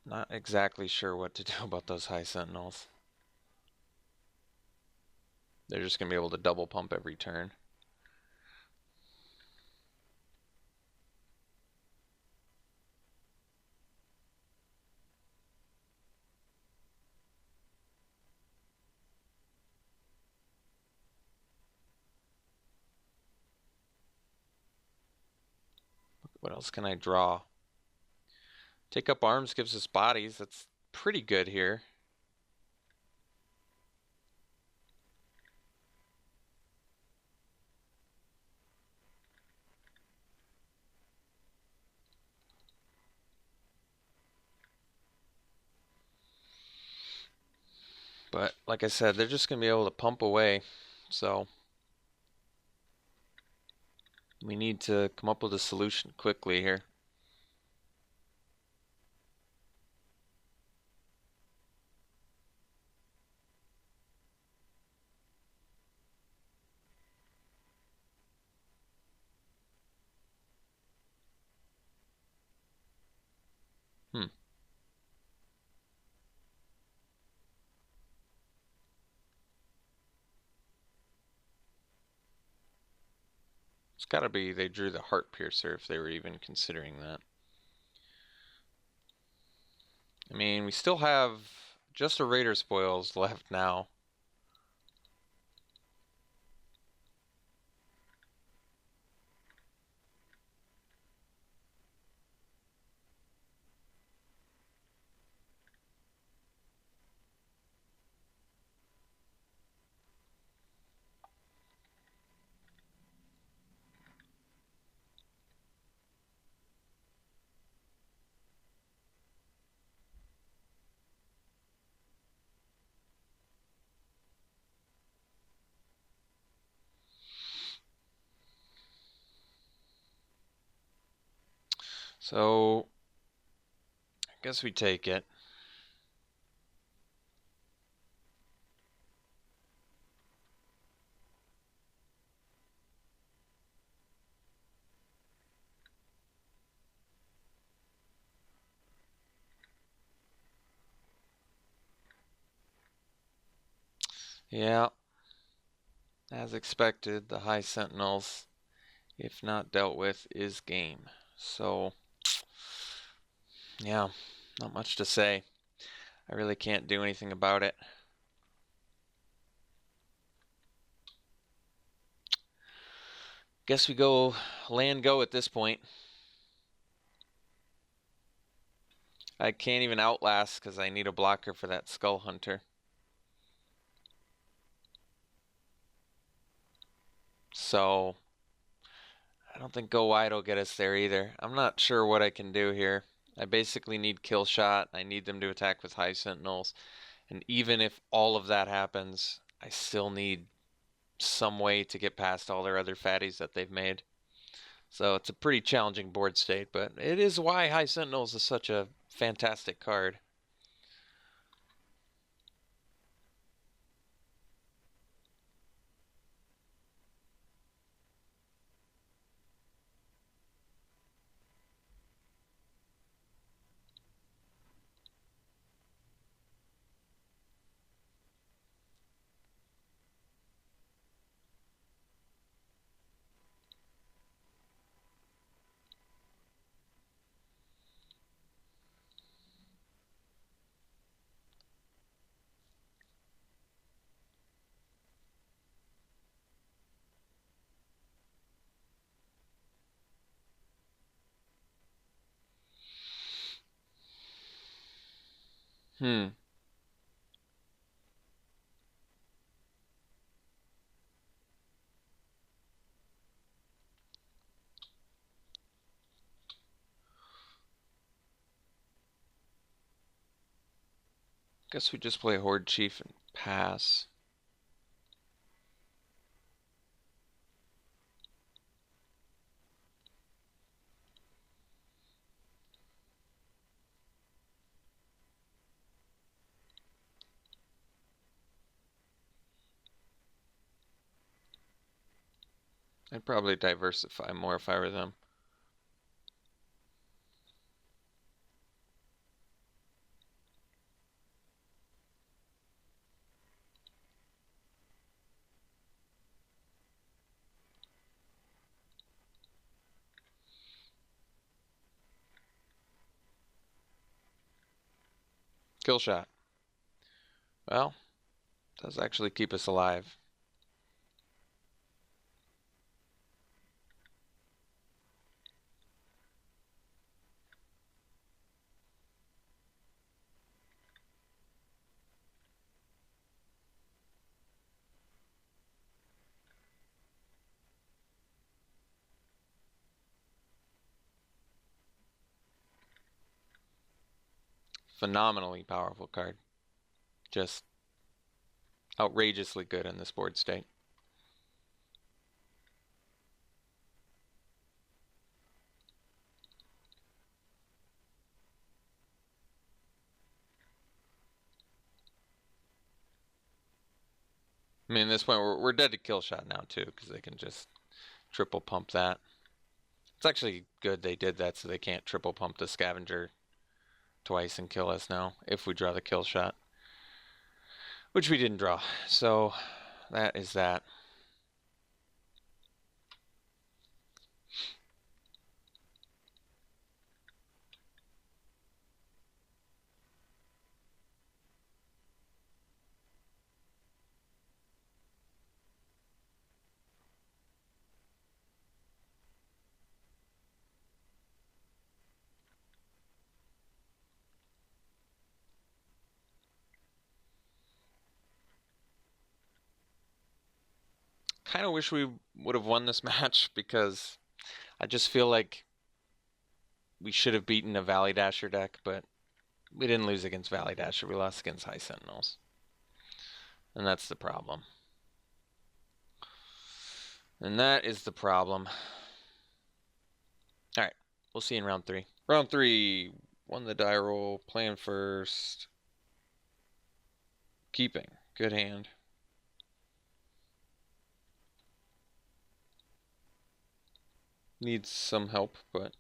not exactly sure what to do about those High Sentinels. They're just going to be able to double pump every turn. What else can I draw? Take up arms gives us bodies. That's pretty good here. But like I said, they're just going to be able to pump away. So we need to come up with a solution quickly here. Hmm. It's got to be they drew the Heart Piercer if they were even considering that. I mean, we still have just a Raider Spoils left now. So I guess we take it. Yeah, as expected, the High Sentinels, if not dealt with, is game. So, yeah, not much to say. I really can't do anything about it. Guess we go land go at this point. I can't even outlast because I need a blocker for that Skull Hunter. So, I don't think go wide will get us there either. I'm not sure what I can do here. I basically need kill shot. I need them to attack with High Sentinels. And even if all of that happens, I still need some way to get past all their other fatties that they've made. So it's a pretty challenging board state, but it is why High Sentinels is such a fantastic card. Hmm. Guess we just play Horde Chief and pass. I'd probably diversify more if I were them. Kill shot. Well, does actually keep us alive. Phenomenally powerful card. Just outrageously good in this board state. I mean, at this point, we're dead to kill shot now, too, because they can just triple pump that. It's actually good they did that so they can't triple pump the scavenger twice and kill us now if we draw the kill shot. Which we didn't draw. So that is that. Kind of wish we would have won this match because I just feel like we should have beaten a Valley Dasher deck, but we didn't lose against Valley Dasher. We lost against High Sentinels. And that's the problem. And that is the problem. Alright, we'll see you in round 3. Round 3, won the die roll, playing first. Keeping, good hand. Needs some help, but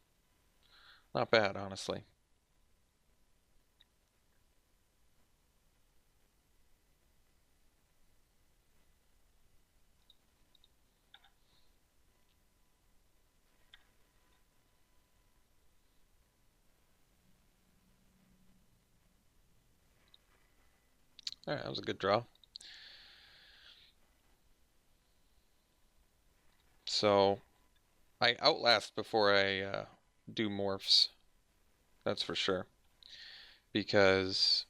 not bad, honestly. Alright, that was a good draw. So, I outlast before I do morphs. That's for sure. Because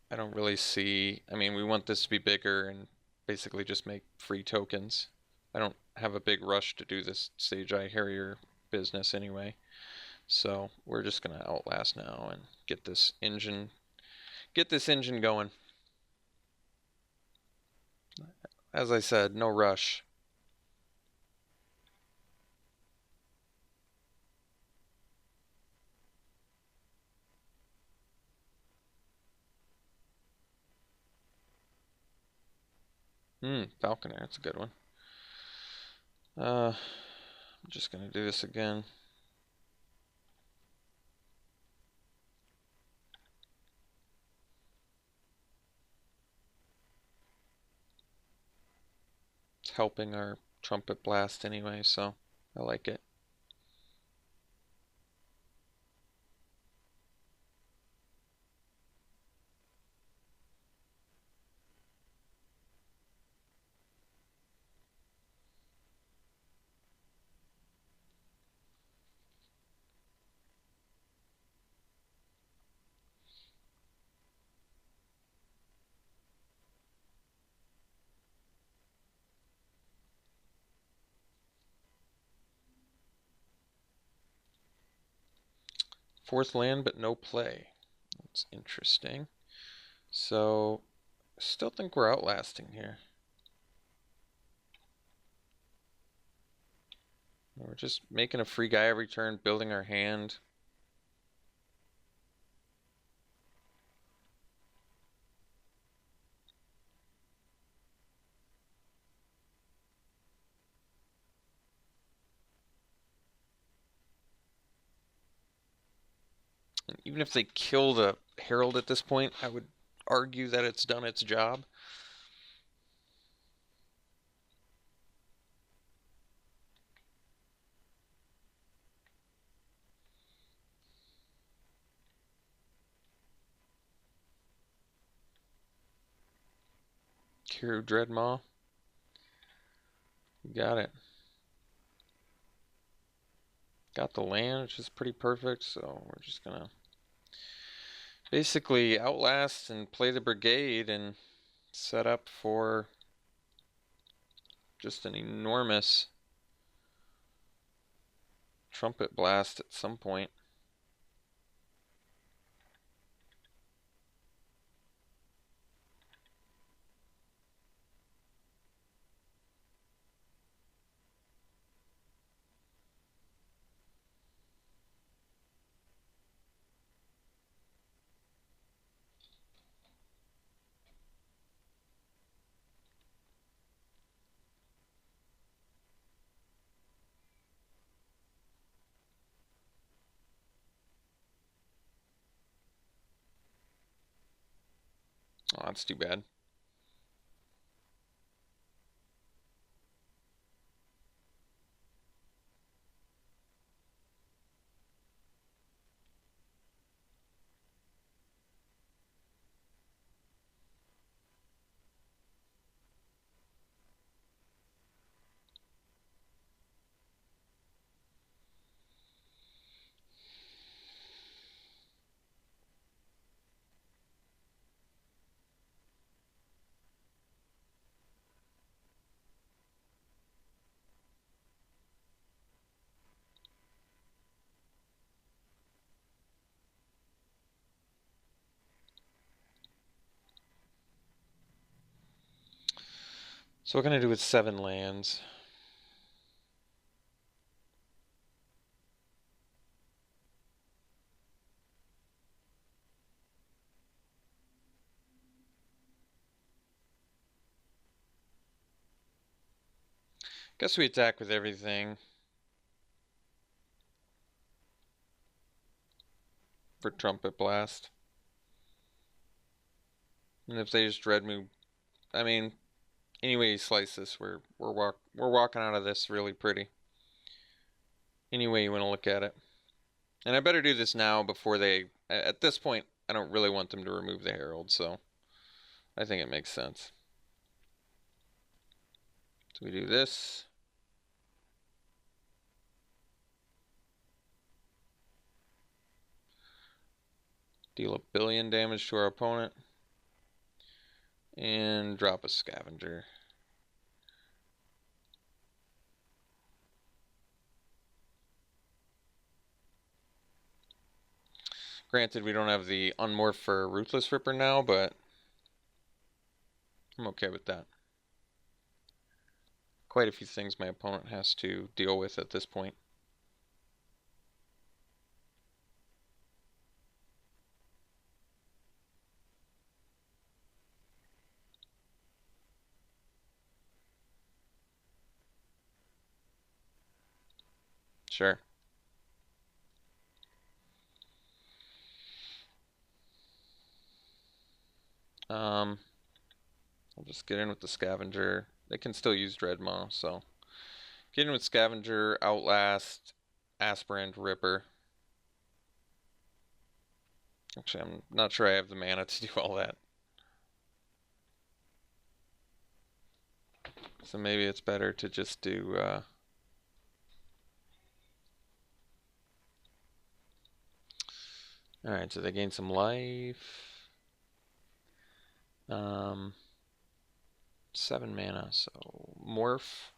I don't really see... I mean, we want this to be bigger and basically just make free tokens. I don't have a big rush to do this Sage Eye Harrier business anyway. So, we're just going to outlast now and get this engine going. As I said, no rush. Falconer, that's a good one. I'm just gonna do this again. It's helping our trumpet blast anyway, so I like it. Fourth land, but no play. That's interesting. So, I still think we're outlasting here. We're just making a free guy every turn, building our hand. And even if they kill the Herald at this point, I would argue that it's done its job. Kiru Dreadmaw. You got it. Got the land, which is pretty perfect, so we're just gonna basically outlast and play the brigade and set up for just an enormous trumpet blast at some point. Oh, that's too bad. So what can I do with 7 lands? Guess we attack with everything for Trumpet Blast. And if they just Dread move, I mean, any way you slice this, we're walking out of this really pretty. Any way you want to look at it. And I better do this now before they. At this point, I don't really want them to remove the Herald, so I think it makes sense. So we do this. Deal a billion damage to our opponent. And drop a Scavenger. Granted, we don't have the Unmorph for Ruthless Ripper now, but I'm okay with that. Quite a few things my opponent has to deal with at this point. Sure. I'll just get in with the Scavenger. They can still use Dreadmaw, so get in with Scavenger, Outlast, Aspirant, Ripper. Actually, I'm not sure I have the mana to do all that. So maybe it's better to just do Alright, so they gain some life. 7 mana, so Morph.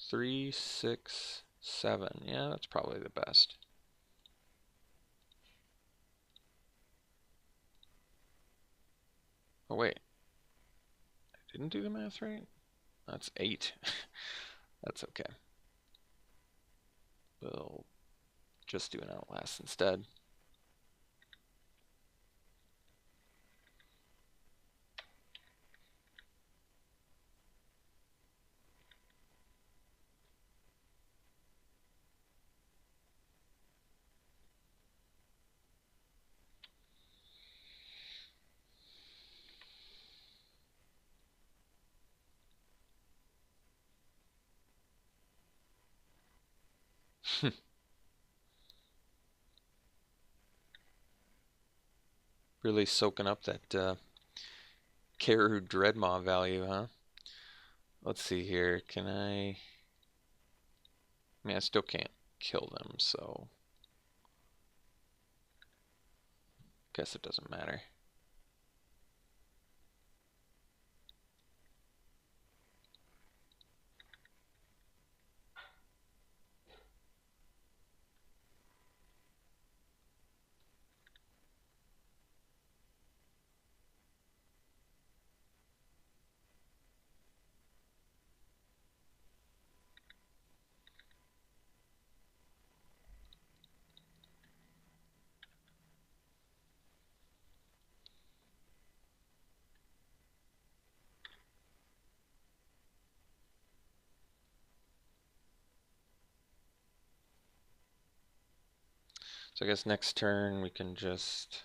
3, 6, 7. Yeah, that's probably the best. Oh wait, I didn't do the math right? That's 8. That's okay. We'll just do an Outlast instead. Really soaking up that Karu Dreadmaw value, huh? Let's see here. Can I mean, I still can't kill them, so guess it doesn't matter. So I guess next turn we can just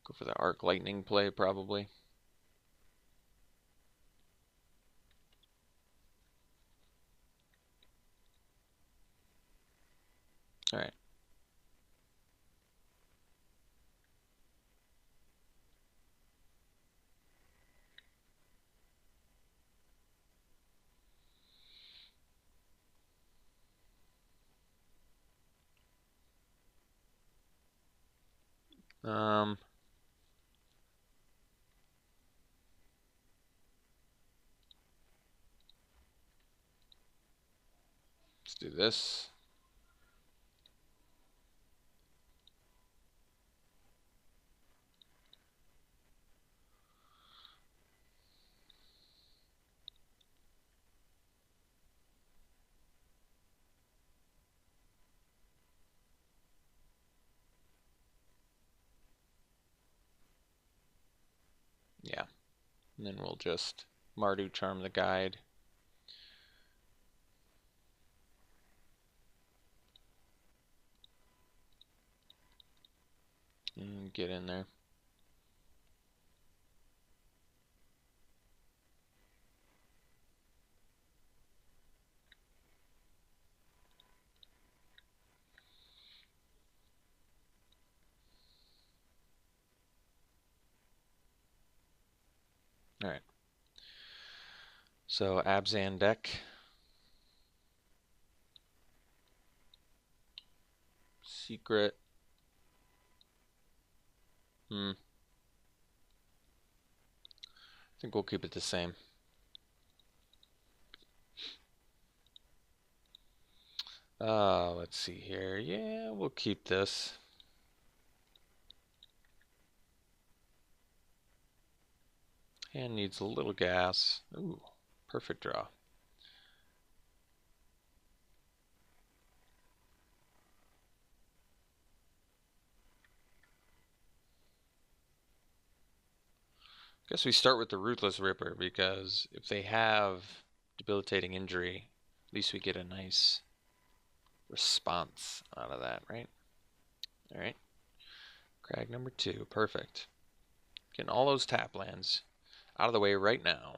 Go for the arc lightning play, probably. Alright. Let's do this. Yeah. And then we'll just Mardu Charm the Guide. And get in there. Alright. So Abzan deck. Secret. I think we'll keep it the same. Let's see here. Yeah, we'll keep this. Hand needs a little gas. Ooh, perfect draw. Guess we start with the Ruthless Ripper, because if they have debilitating injury, at least we get a nice response out of that, right? Alright. Crag number 2. Perfect. Getting all those tap lands out of the way right now.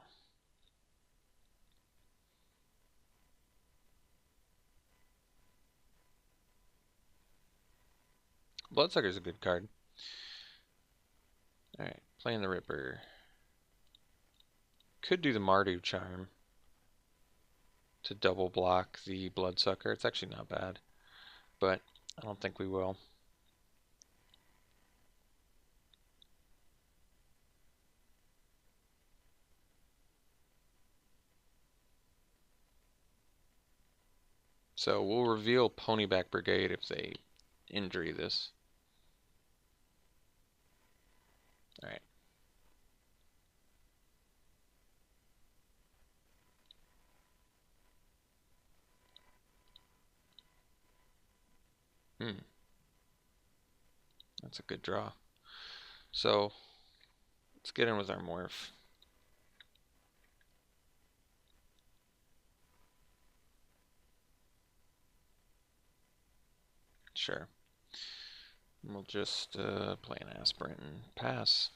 Bloodsucker's a good card. Alright, playing the Ripper. Could do the Mardu Charm to double block the Bloodsucker. It's actually not bad, but I don't think we will. So we'll reveal Ponyback Brigade if they injury this. Alright. That's a good draw. So let's get in with our Morph. Sure. We'll just play an Aspirant and pass.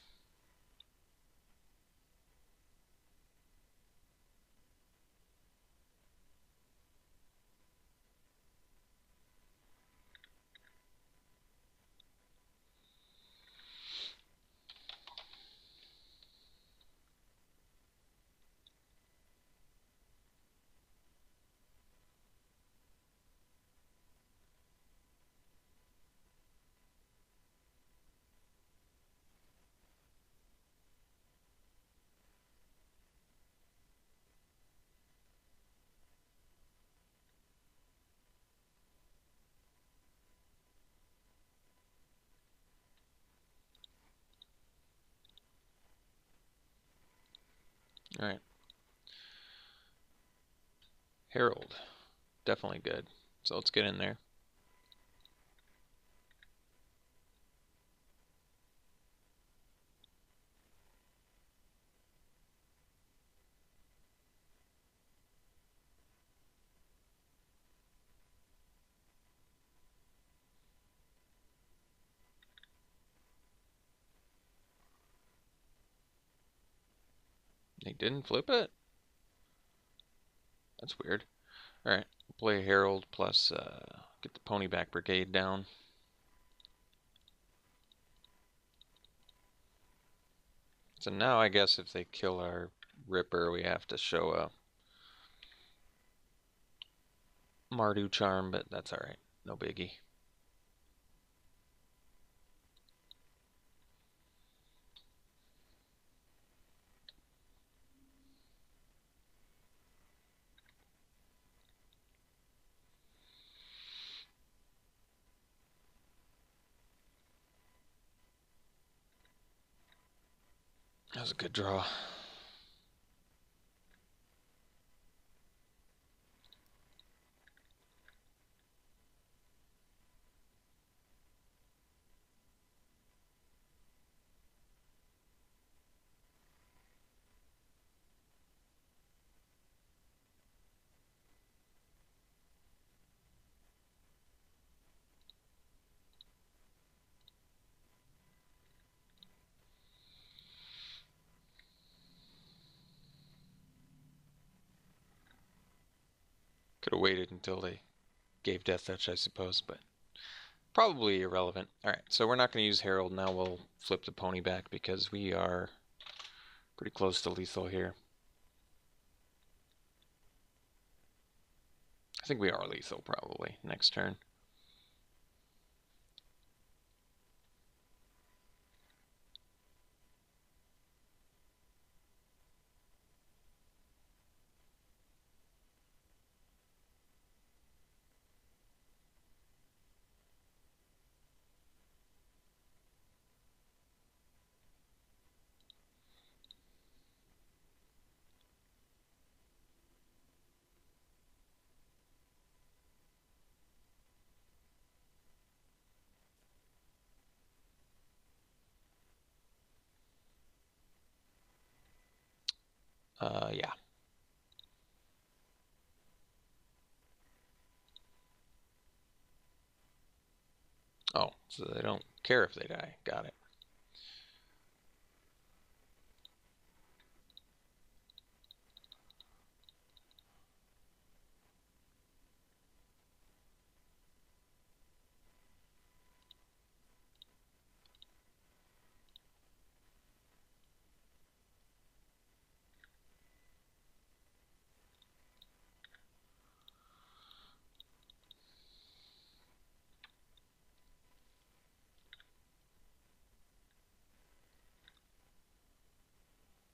Alright. Herald. Definitely good. So let's get in there. They didn't flip it? That's weird. Alright, play Herald plus get the Ponyback Brigade down. So now I guess if they kill our Ripper, we have to show a Mardu Charm, but that's alright. No biggie. That was a good draw. Could have waited until they gave Death Touch, I suppose, but probably irrelevant. Alright, so we're not going to use Herald. Now we'll flip the Pony back because we are pretty close to lethal here. I think we are lethal, probably, next turn. Yeah. Oh, so they don't care if they die. Got it.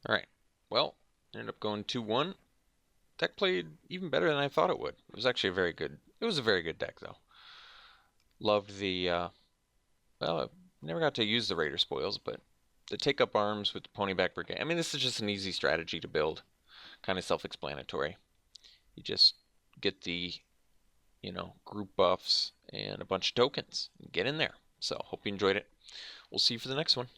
Alright. Well, ended up going 2-1. Deck played even better than I thought it would. It was actually a very good... It was a very good deck, though. Loved the... well, I never got to use the Raider Spoils, but the take-up arms with the Ponyback Brigade... I mean, this is just an easy strategy to build. Kind of self-explanatory. You just get the, group buffs and a bunch of tokens. Get in there. So, hope you enjoyed it. We'll see you for the next one.